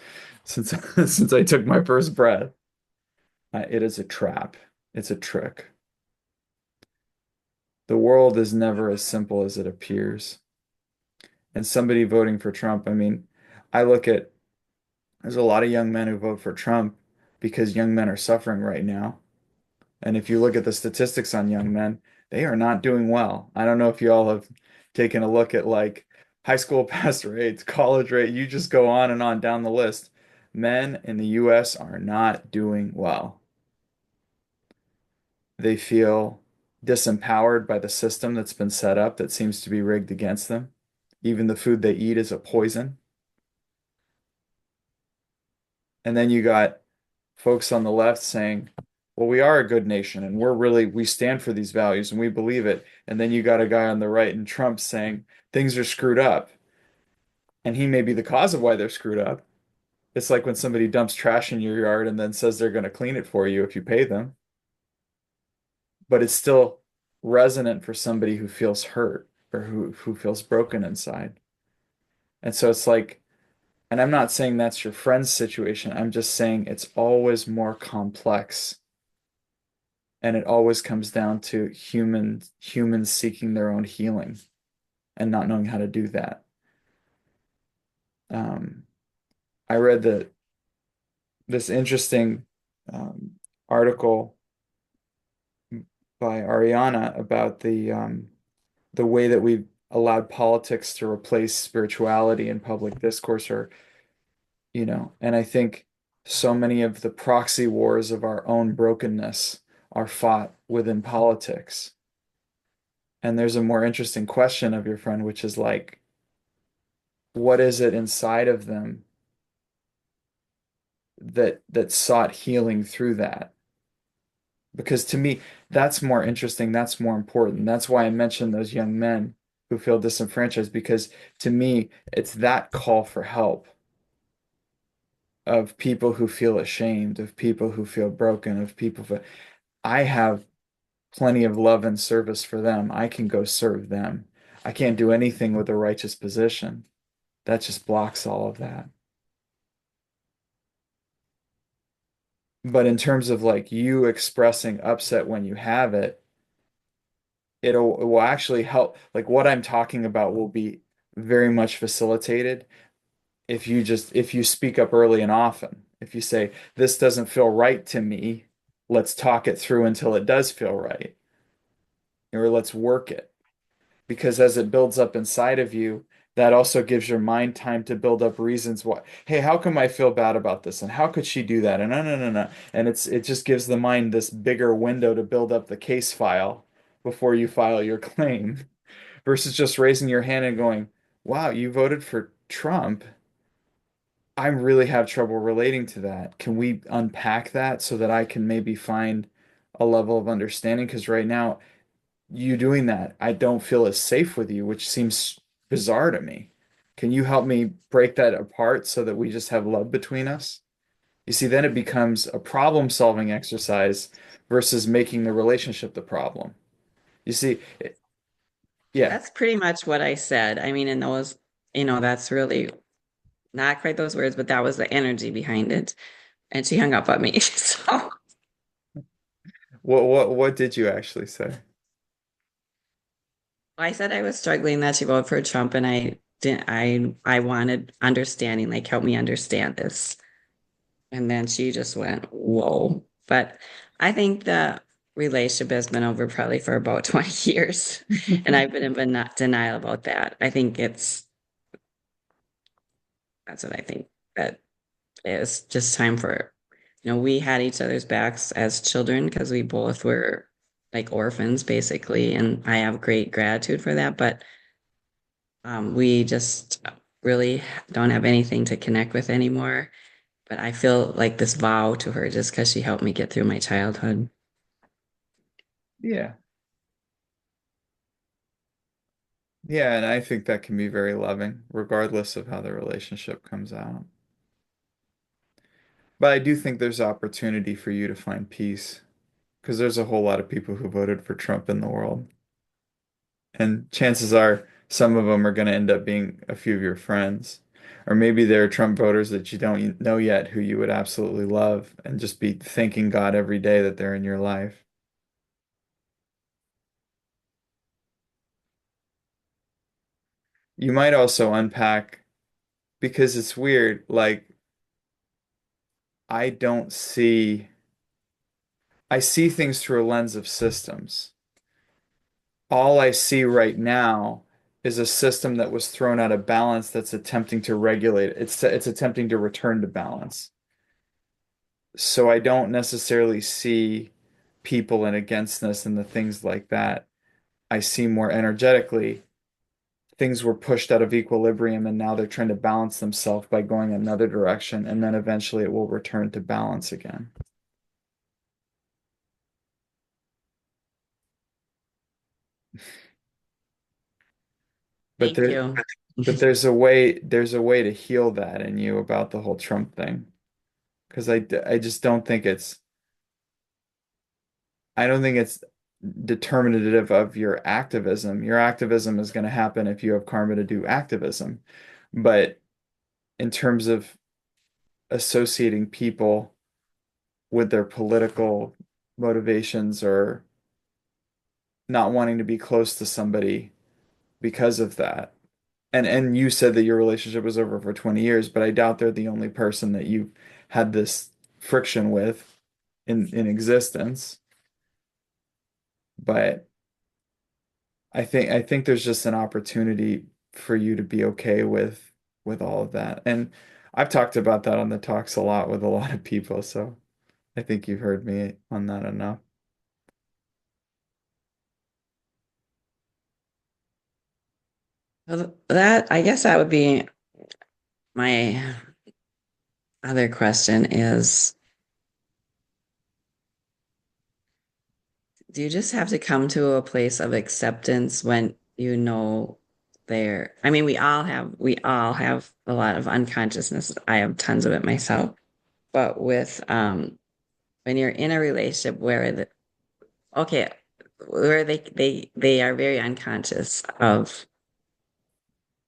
since I took my first breath. It is a trap. It's a trick. The world is never as simple as it appears. And somebody voting for Trump, I mean, I look at there's a lot of young men who vote for Trump because young men are suffering right now. And if you look at the statistics on young men, they are not doing well. I don't know if you all have taken a look at like high school pass rates, college rate. You just go on and on down the list. Men in the US are not doing well. They feel disempowered by the system that's been set up that seems to be rigged against them. Even the food they eat is a poison. And then you got folks on the left saying, well, we are a good nation and we stand for these values and we believe it. And then you got a guy on the right and Trump saying things are screwed up. And he may be the cause of why they're screwed up. It's like when somebody dumps trash in your yard and then says they're going to clean it for you if you pay them. But it's still resonant for somebody who feels hurt or who feels broken inside. And so it's like, and I'm not saying that's your friend's situation. I'm just saying it's always more complex. And it always comes down to humans seeking their own healing and not knowing how to do that. Um, I read this interesting article by Ariana about the way that we've allowed politics to replace spirituality in public discourse, or and I think so many of the proxy wars of our own brokenness are fought within politics. And there's a more interesting question of your friend, which is like, what is it inside of them that sought healing through that? Because to me, that's more interesting, that's more important. That's why I mentioned those young men who feel disenfranchised, because to me, it's that call for help of people who feel ashamed, of people who feel broken, of people who I have plenty of love and service for them. I can go serve them. I can't do anything with a righteous position. That just blocks all of that. But in terms of like you expressing upset when you have it, it will actually help. Like what I'm talking about will be very much facilitated if you speak up early and often. If you say, this doesn't feel right to me, let's talk it through until it does feel right, or let's work it. Because as it builds up inside of you, that also gives your mind time to build up reasons why, hey, how come I feel bad about this? And how could she do that? And no, no, no, no. And it just gives the mind this bigger window to build up the case file before you file your claim, versus just raising your hand and going, wow, you voted for Trump. I really have trouble relating to that. Can we unpack that so that I can maybe find a level of understanding? Because right now, you doing that, I don't feel as safe with you, which seems bizarre to me. Can you help me break that apart so that we just have love between us? You see, then it becomes a problem-solving exercise versus making the relationship the problem. You see, yeah, That's pretty much what I said. I mean, in those, that's really not quite those words, but that was the energy behind it. And she hung up on me. So what did you actually say? I said I was struggling that she voted for Trump and I didn't I wanted understanding, like help me understand this. And then she just went, whoa. But I think the relationship has been over probably for about 20 years. And I've been in denial about that. I think that's what I think. That it's just time for, we had each other's backs as children because we both were like orphans basically. And I have great gratitude for that. But we just really don't have anything to connect with anymore. But I feel like this vow to her just because she helped me get through my childhood. Yeah. Yeah, and I think that can be very loving, regardless of how the relationship comes out. But I do think there's opportunity for you to find peace, because there's a whole lot of people who voted for Trump in the world. And chances are some of them are going to end up being a few of your friends. Or maybe there are Trump voters that you don't know yet who you would absolutely love and just be thanking God every day that they're in your life. You might also unpack, because it's weird, like I don't see, I see things through a lens of systems. all I see right now is a system that was thrown out of balance that's attempting to regulate it. It's attempting to return to balance. So I don't necessarily see people in againstness and the things like that. I see more energetically things were pushed out of equilibrium and now they're trying to balance themselves by going another direction, and then eventually it will return to balance again. But Thank there you. but there's a way to heal that in you about the whole Trump thing. Because I just don't think it's determinative of your activism. Your activism is going to happen if you have karma to do activism. But in terms of associating people with their political motivations or not wanting to be close to somebody because of that. And you said that your relationship was over for 20 years, but I doubt they're the only person that you've had this friction with in existence. But I think there's just an opportunity for you to be okay with all of that. And I've talked about that on the talks a lot with a lot of people, so I think you've heard me on that enough. Well, that I guess that would be my other question is, do you just have to come to a place of acceptance when you know there? I mean, we all have a lot of unconsciousness. I have tons of it myself. But with when you're in a relationship where okay, where they are very unconscious of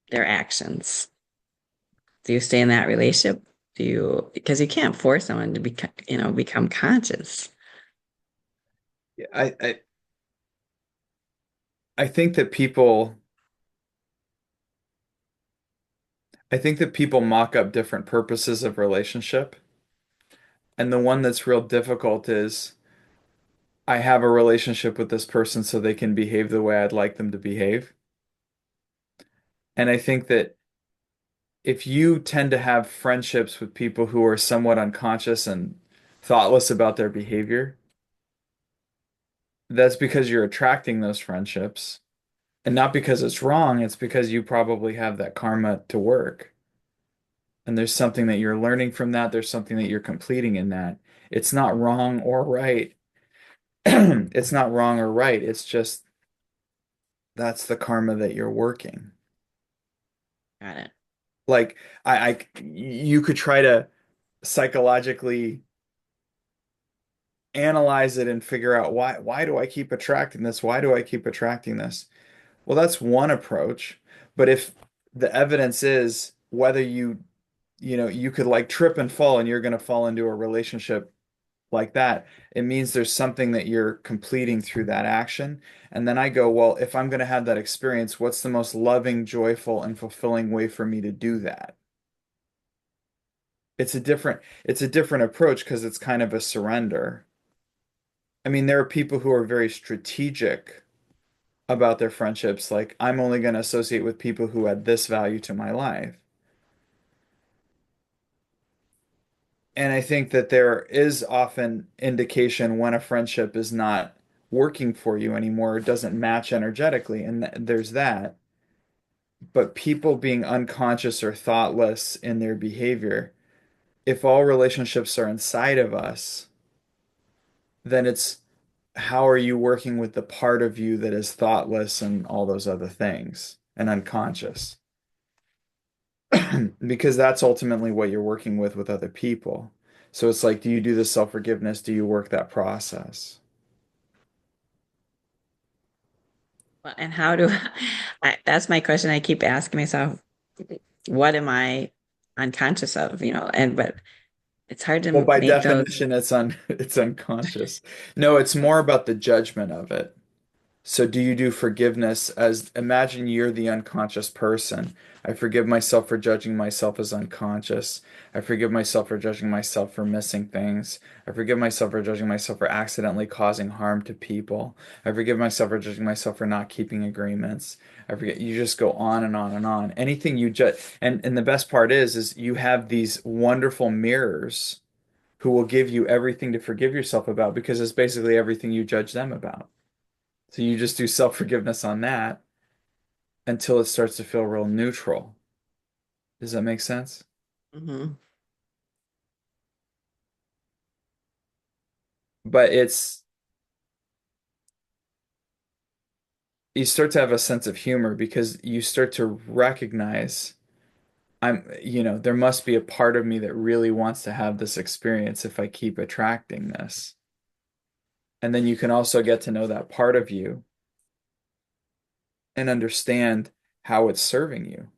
their actions. Do you stay in that relationship? Do you, because you can't force someone to become conscious. Yeah, I think that people I think that people mock up different purposes of relationship. And the one that's real difficult is I have a relationship with this person so they can behave the way I'd like them to behave. And I think that if you tend to have friendships with people who are somewhat unconscious and thoughtless about their behavior, that's because you're attracting those friendships. And not because it's wrong, it's because you probably have that karma to work. And there's something that you're learning from that, there's something that you're completing in that. It's not wrong or right. It's not wrong or right. It's just that's the karma that you're working. Got it. Like you could try to psychologically analyze it and figure out why do I keep attracting this? Why do I keep attracting this? Well, that's one approach. But if the evidence is whether you could like trip and fall and you're going to fall into a relationship like that, it means there's something that you're completing through that action. And then I go, well, if I'm going to have that experience, what's the most loving, joyful, and fulfilling way for me to do that? It's a different approach because it's kind of a surrender. I mean, there are people who are very strategic about their friendships, like I'm only going to associate with people who add this value to my life. And I think that there is often indication when a friendship is not working for you anymore, it doesn't match energetically, and there's that. But people being unconscious or thoughtless in their behavior, if all relationships are inside of us, then it's how are you working with the part of you that is thoughtless and all those other things and unconscious? Because that's ultimately what you're working with other people. So it's like, do you do the self-forgiveness? Do you work that process? Well, and how do that's my question I keep asking myself. What am I unconscious of? But it's hard Well, to by make those. definition, it's unconscious. No, it's more about the judgment of it. So do you do forgiveness as imagine you're the unconscious person. I forgive myself for judging myself as unconscious. I forgive myself for judging myself for missing things. I forgive myself for judging myself for accidentally causing harm to people. I forgive myself for judging myself for not keeping agreements. I forget you just go on and on and on. Anything you judge and the best part is you have these wonderful mirrors who will give you everything to forgive yourself about because it's basically everything you judge them about. So you just do self-forgiveness on that until it starts to feel real neutral. Does that make sense? Mhm. But you start to have a sense of humor because you start to recognize there must be a part of me that really wants to have this experience if I keep attracting this. And then you can also get to know that part of you and understand how it's serving you.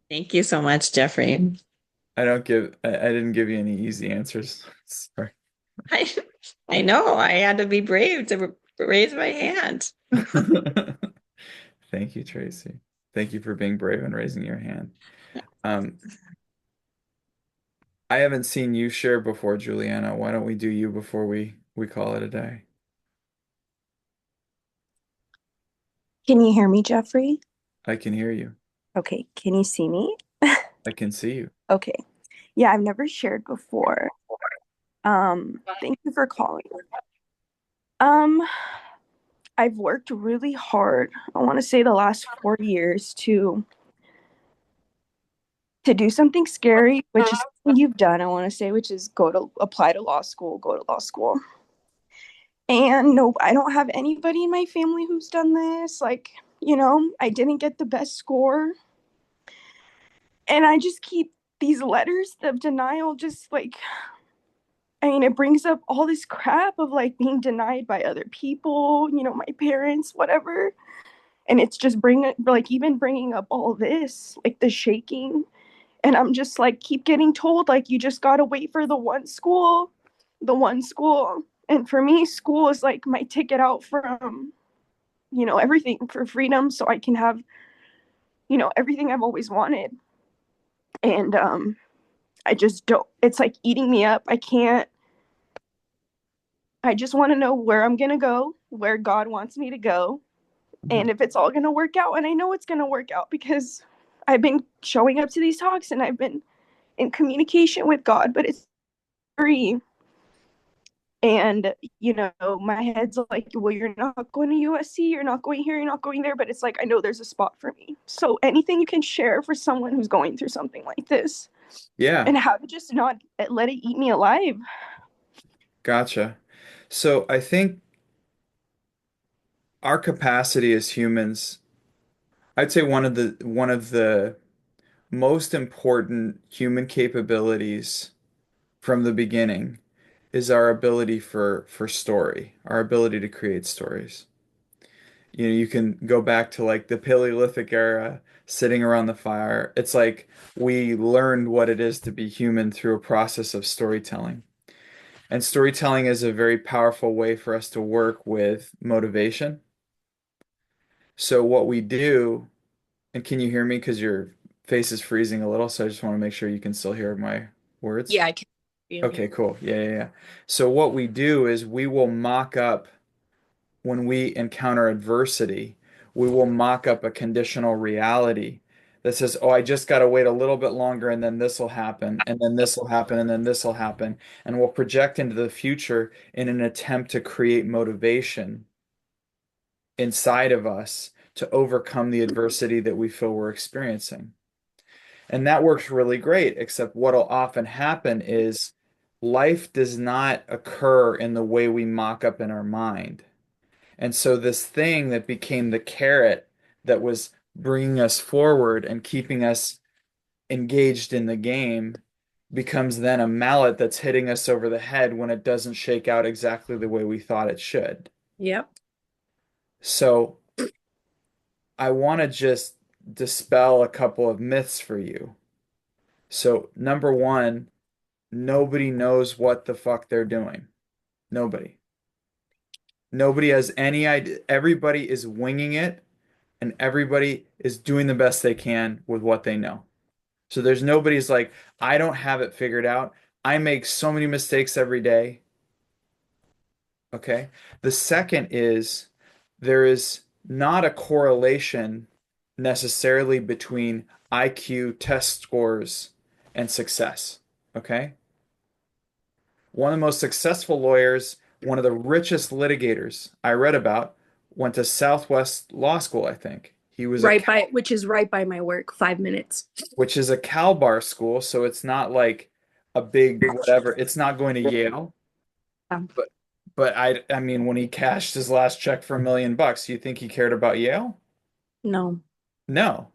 Thank you so much, Jeffrey. I didn't give you any easy answers. Sorry. I, I know I had to be brave to raise my hand. Thank you, Tracy. Thank you for being brave and raising your hand. Um, I haven't seen you share before, Juliana. Why don't we do you before we call it a day? Can you hear me, Jeffrey? I can hear you. Okay, can you see me? I can see you. Okay. Yeah, I've never shared before. Thank you for calling. Um, I've worked really hard. I want to say the last 4 years to do something scary, which is something you've done, I want to say, which is apply to law school, go to law school. And no, I don't have anybody in my family who's done this. Like, I didn't get the best score. And I just keep these letters of denial, just like, I mean, it brings up all this crap of like being denied by other people, my parents, whatever. And it's just even bringing up all this, like the shaking. And I'm just like, keep getting told, like, you just got to wait for the one school. And for me, school is like my ticket out from, everything for freedom so I can have, everything I've always wanted. And I just don't, it's like eating me up. I just want to know where I'm going to go, where God wants me to go, and if it's all going to work out. And I know it's going to work out because I've been showing up to these talks and I've been in communication with God, but it's free. And, my head's like, well, you're not going to USC, you're not going here, you're not going there. But it's like, I know there's a spot for me. So anything you can share for someone who's going through something like this Yeah, and how to just not let it eat me alive. gotcha. So I think our capacity as humans, I'd say one of the most important human capabilities from the beginning is our ability for story, our ability to create stories. You can go back to like the Paleolithic era, sitting around the fire. It's like we learned what it is to be human through a process of storytelling. And storytelling is a very powerful way for us to work with motivation. So what we do, and can you hear me? Because your face is freezing a little, so I just want to make sure you can still hear my words. Yeah, I can feel you. Okay, cool. Yeah, yeah, yeah. So what we do is we will mock up when we encounter adversity, we will mock up a conditional reality that says, oh, I just got to wait a little bit longer and then this will happen, and then this will happen, and then this will happen. And we'll project into the future in an attempt to create motivation inside of us to overcome the adversity that we feel we're experiencing. And that works really great, except what'll often happen is life does not occur in the way we mock up in our mind. And so this thing that became the carrot that was bringing us forward and keeping us engaged in the game becomes then a mallet that's hitting us over the head when it doesn't shake out exactly the way we thought it should. Yep. So I want to just dispel a couple of myths for you. So, number one, nobody knows what the fuck they're doing. Nobody. Nobody has any idea. Everybody is winging it, and everybody is doing the best they can with what they know. So there's nobody's like, I don't have it figured out. I make so many mistakes every day. Okay. The second is there is not a correlation necessarily between IQ test scores and success. Okay. One of the most successful lawyers, one of the richest litigators I read about, went to Southwest Law School, I think. He was a which is right by my work, 5 minutes. which is a Cal Bar school, so it's not like a big whatever. It's not going to Yale, Um, but I mean, when he cashed his last check for $1 million, you think he cared about Yale? no. No.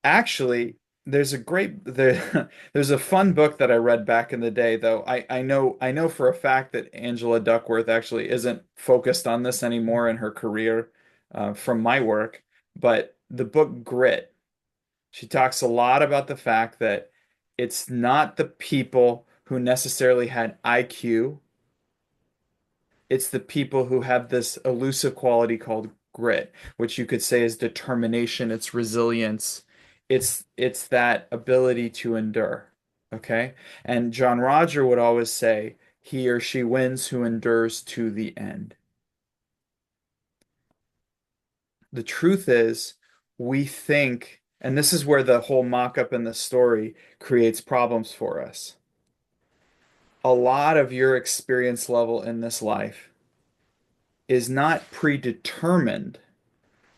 Actually, there's a fun book that I read back in the day, though. I know for a fact that Angela Duckworth actually isn't focused on this anymore in her career from my work, but the book Grit. She talks a lot about the fact that it's not the people who necessarily had IQ, it's the people who have this elusive quality called grit, which you could say is determination, it's resilience, it's that ability to endure. Okay? And John Roger would always say, he or she wins who endures to the end. The truth is, we think, and this is where the whole mock-up in the story creates problems for us. A lot of your experience level in this life is not predetermined,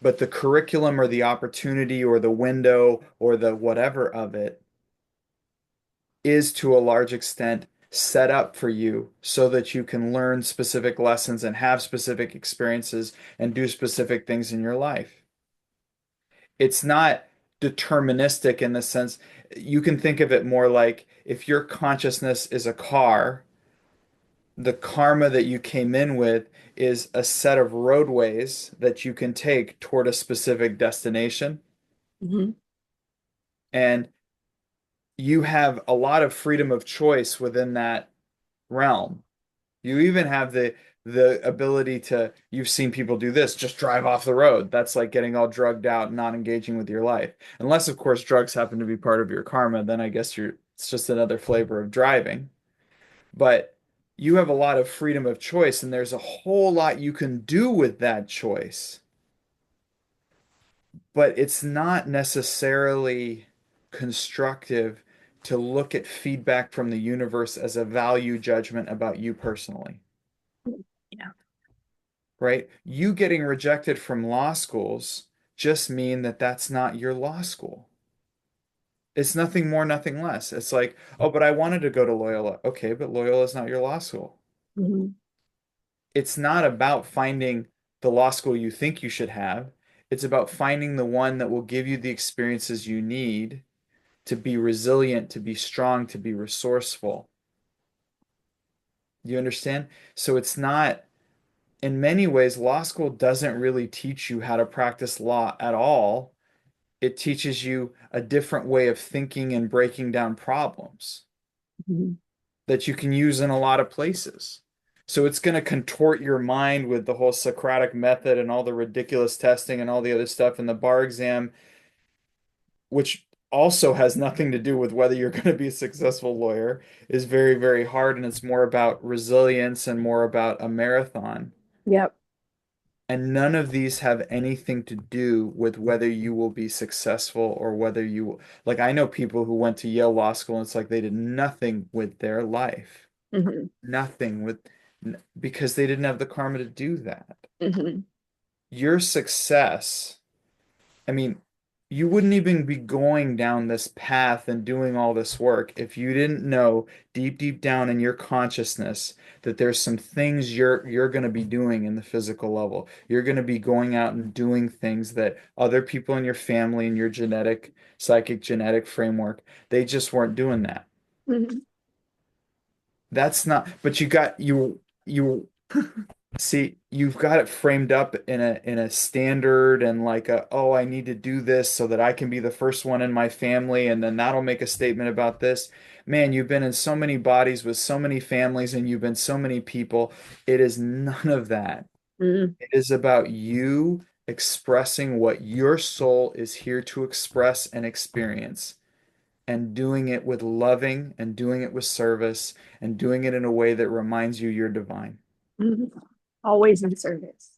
but the curriculum or the opportunity or the window or the whatever of it is to a large extent set up for you so that you can learn specific lessons and have specific experiences and do specific things in your life. It's not deterministic in the sense you can think of it more like if your consciousness is a car, the karma that you came in with is a set of roadways that you can take toward a specific destination. Mhm. And you have a lot of freedom of choice within that realm. You even have the ability to, you've seen people do this, just drive off the road. That's like getting all drugged out and not engaging with your life. Unless, of course, drugs happen to be part of your karma, then I guess it's just another flavor of driving. But you have a lot of freedom of choice, and there's a whole lot you can do with that choice. But it's not necessarily constructive to look at feedback from the universe as a value judgment about you personally. Yeah. Right? You getting rejected from law schools just mean that that's not your law school. It's nothing more, nothing less. It's like, oh, but I wanted to go to Loyola. Okay, but Loyola is not your law school. Mhm. It's not about finding the law school you think you should have. It's about finding the one that will give you the experiences you need to be resilient, to be strong, to be resourceful. You understand? So it's not, in many ways, law school doesn't really teach you how to practice law at all. It teaches you a different way of thinking and breaking down problems Mhm. that you can use in a lot of places. So it's going to contort your mind with the whole Socratic method and all the ridiculous testing and all the other stuff in the bar exam, which also has nothing to do with whether you're going to be a successful lawyer, is very, very hard. And it's more about resilience and more about a marathon. Yep. And none of these have anything to do with whether you will be successful or whether you, like, I know people who went to Yale Law School and it's like they did nothing with their life. Mhm. Nothing with, because they didn't have the karma to do that. Mhm. Your success, I mean, you wouldn't even be going down this path and doing all this work if you didn't know deep, deep down in your consciousness that there's some things you're going to be doing in the physical level. You're going to be going out and doing things that other people in your family and your genetic, psychic genetic framework, they just weren't doing that. Mhm. That's not, but you see, you've got it framed up in a standard and like a, oh, I need to do this so that I can be the first one in my family and then that'll make a statement about this. Man, you've been in so many bodies with so many families and you've been so many people. It is none of that. Mm, It is about you expressing what your soul is here to express and experience, and doing it with loving and doing it with service and doing it in a way that reminds you you're divine. mm. Always in service.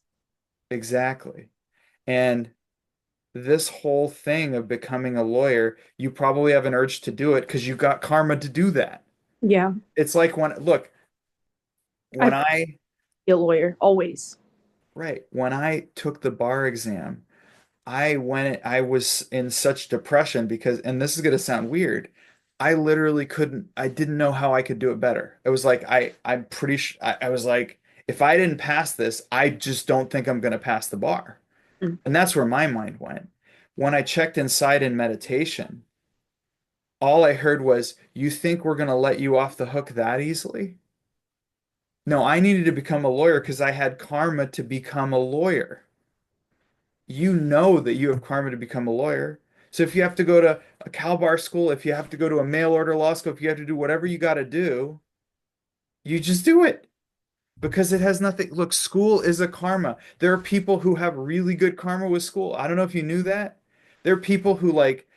Exactly. And this whole thing of becoming a lawyer, you probably have an urge to do it because you got karma to do that. Yeah. It's like when, look, when I I, be a lawyer, always. right, when I took the bar exam, I was in such depression because, and this is going to sound weird, I literally couldn't, I didn't know how I could do it better. It was like, I'm pretty sure, I was like, if I didn't pass this, I just don't think I'm going to pass the bar. Mm, And that's where my mind went. When I checked inside in meditation, all I heard was, you think we're going to let you off the hook that easily? No, I needed to become a lawyer because I had karma to become a lawyer. You know that you have karma to become a lawyer. So if you have to go to a Cal Bar school, if you have to go to a mail order law school, if you have to do whatever you got to do, you just do it because it has nothing. Look, school is a karma. There are people who have really good karma with school. I don't know if you knew that. There are people who like,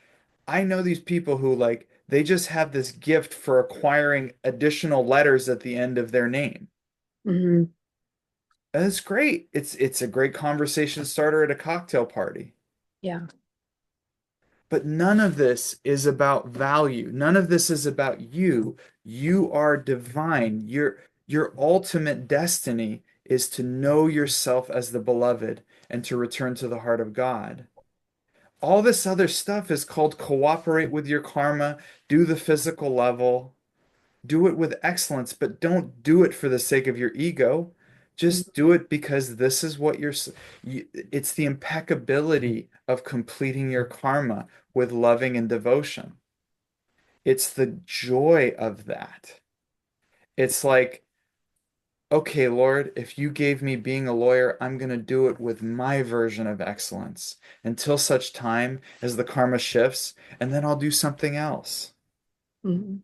I know these people who like, they just have this gift for acquiring additional letters at the end of their name. mhm. That's great. It's a great conversation starter at a cocktail party. Yeah. But none of this is about value. None of this is about you. You are divine. Your ultimate destiny is to know yourself as the beloved and to return to the heart of God. All this other stuff is called cooperate with your karma, do the physical level, do it with excellence, but don't do it for the sake of your ego. Just do it because this is what it's the impeccability of completing your karma with loving and devotion. It's the joy of that. It's like, okay, Lord, if you gave me being a lawyer, I'm going to do it with my version of excellence until such time as the karma shifts, and then I'll do something else. Mhm.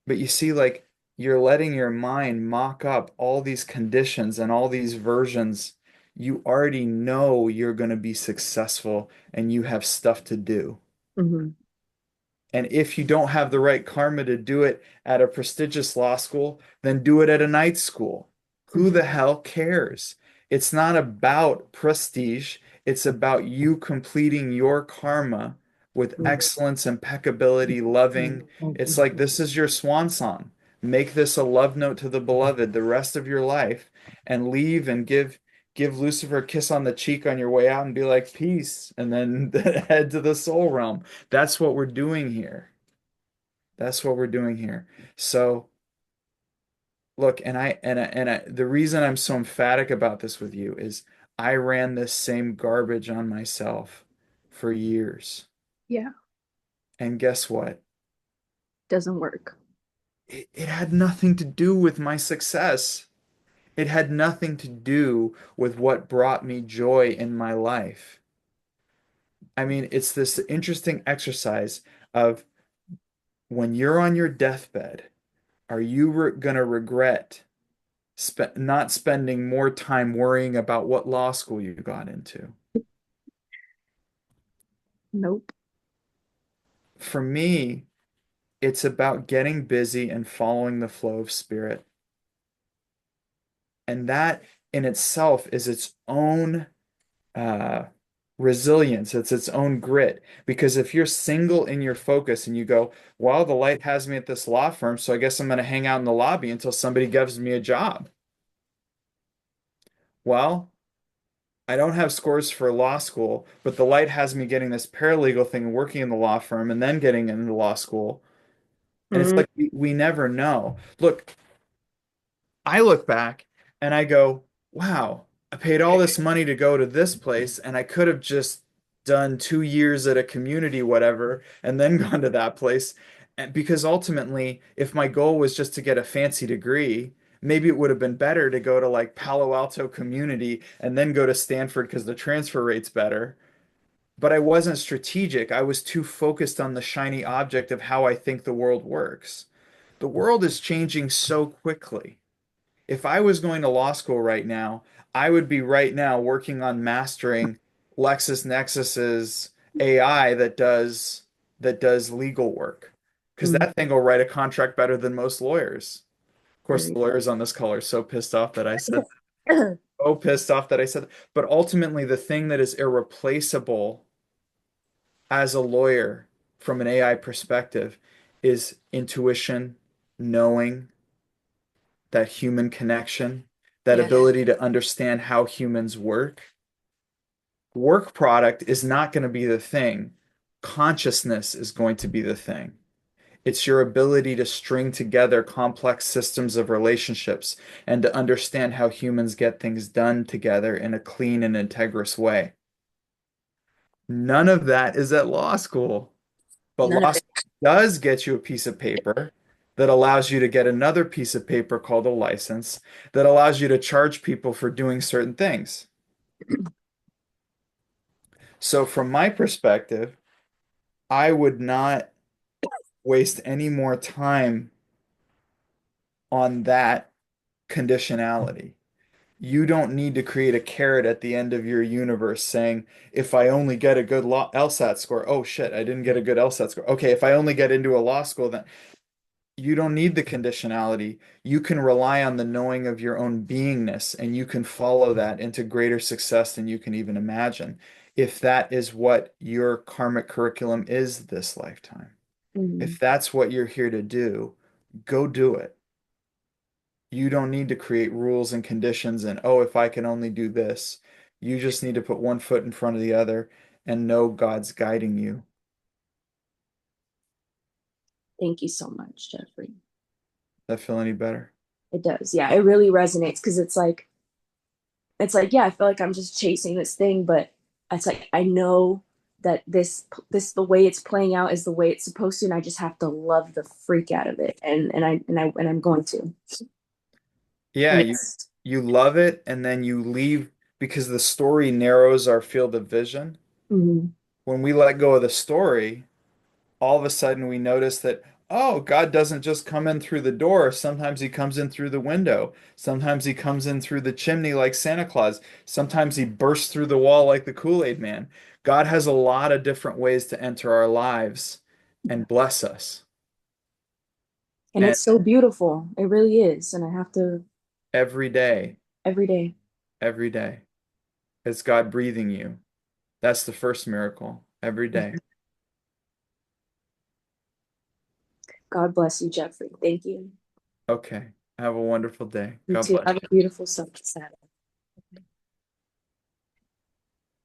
But you see, like, you're letting your mind mock up all these conditions and all these versions. You already know you're going to be successful and you have stuff to do. Mhm. And if you don't have the right karma to do it at a prestigious law school, then do it at a night school. Who Mhm. the hell cares? It's not about prestige. It's about you completing your karma with excellence, impeccability, loving. It's like this is your swan song. Make this a love note to the beloved the rest of your life and leave and give Lucifer a kiss on the cheek on your way out and be like, peace, and then head to the soul realm. That's what we're doing here. That's what we're doing here. So look, the reason I'm so emphatic about this with you is I ran this same garbage on myself for years. Yeah. And guess what? Doesn't work. It had nothing to do with my success. It had nothing to do with what brought me joy in my life. I mean, it's this interesting exercise of when you're on your deathbed, are you going to regret not spending more time worrying about what law school you got into? Nope. For me, it's about getting busy and following the flow of spirit. And that in itself is its own uh, resilience. It's its own grit. Because if you're single in your focus and you go, well, the light has me at this law firm, so I guess I'm going to hang out in the lobby until somebody gives me a job. Well, I don't have scores for law school, but the light has me getting this paralegal thing and working in the law firm and then getting into law school. And it's Mm, like we never know. Look, I look back and I go, wow, I paid all this money to go to this place and I could have just done 2 years at a community, whatever, and then gone to that place. And because ultimately, if my goal was just to get a fancy degree, maybe it would have been better to go to like Palo Alto Community and then go to Stanford because the transfer rate's better. But I wasn't strategic. I was too focused on the shiny object of how I think the world works. The world is changing so quickly. If I was going to law school right now, I would be right now working on mastering LexisNexis's AI that does legal work. Because Mm. that thing will write a contract better than most lawyers. Of course, Very the lawyers on this call are so pissed off that I said, so pissed off that I said, but ultimately the thing that is irreplaceable as a lawyer from an AI perspective is intuition, knowing, that human connection, that Yes. ability to understand how humans work. Work product is not going to be the thing. Consciousness is going to be the thing. It's your ability to string together complex systems of relationships and to understand how humans get things done together in a clean and integrous way. None of that is at law school. But None of law it. school does get you a piece of paper that allows you to get another piece of paper called a license that allows you to charge people for doing certain things. So, from my perspective, I would not waste any more time on that conditionality. You don't need to create a carrot at the end of your universe saying, if I only get a good LSAT score, oh shit, I didn't get a good LSAT score. Okay, if I only get into a law school, then you don't need the conditionality. You can rely on the knowing of your own beingness and you can follow that into greater success than you can even imagine. If that is what your karmic curriculum is this lifetime, Mm. if that's what you're here to do, go do it. You don't need to create rules and conditions and, oh, if I can only do this. You just need to put one foot in front of the other and know God's guiding you. Thank you so much, Jeffrey. Does that feel any better? It does. Yeah, it really resonates because it's like, yeah, I feel like I'm just chasing this thing, but it's like I know that this the way it's playing out is the way it's supposed to, and I just have to love the freak out of it. And I'm going to. Yeah, And you it's you love it and then you leave because the story narrows our field of vision. mhm. When we let go of the story, all of a sudden we notice that, oh, God doesn't just come in through the door. Sometimes he comes in through the window. Sometimes he comes in through the chimney like Santa Claus. Sometimes he bursts through the wall like the Kool-Aid Man. God has a lot of different ways to enter our lives and bless us. And And it's so beautiful. It really is. And I have to every day, every day. every day, it's God breathing you. That's the first miracle every day. God bless you, Jeffrey. Thank you. Okay. Have a wonderful day. You God too. bless Have a you. beautiful Saturday.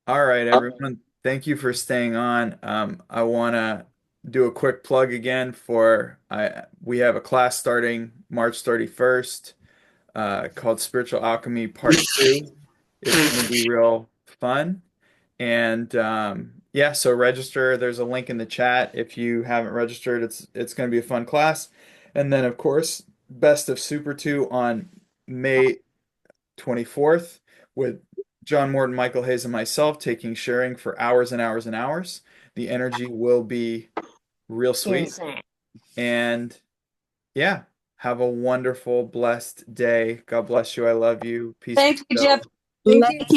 All right, everyone. Thank you for staying on. I want to do a quick plug again for we have a class starting March 31st called Spiritual Alchemy Part 2. It's going to be real fun. And yeah, so register. There's a link in the chat. If you haven't registered, it's going to be a fun class. And then, of course, Best of Super 2 on May 24th with John Morton, Michael Hayes, and myself taking sharing for hours and hours and hours. The energy will be real sweet. Insane. And yeah, have a wonderful, blessed day. God bless you. I love you. Peace be Thank you, still. Jeff. Thank you.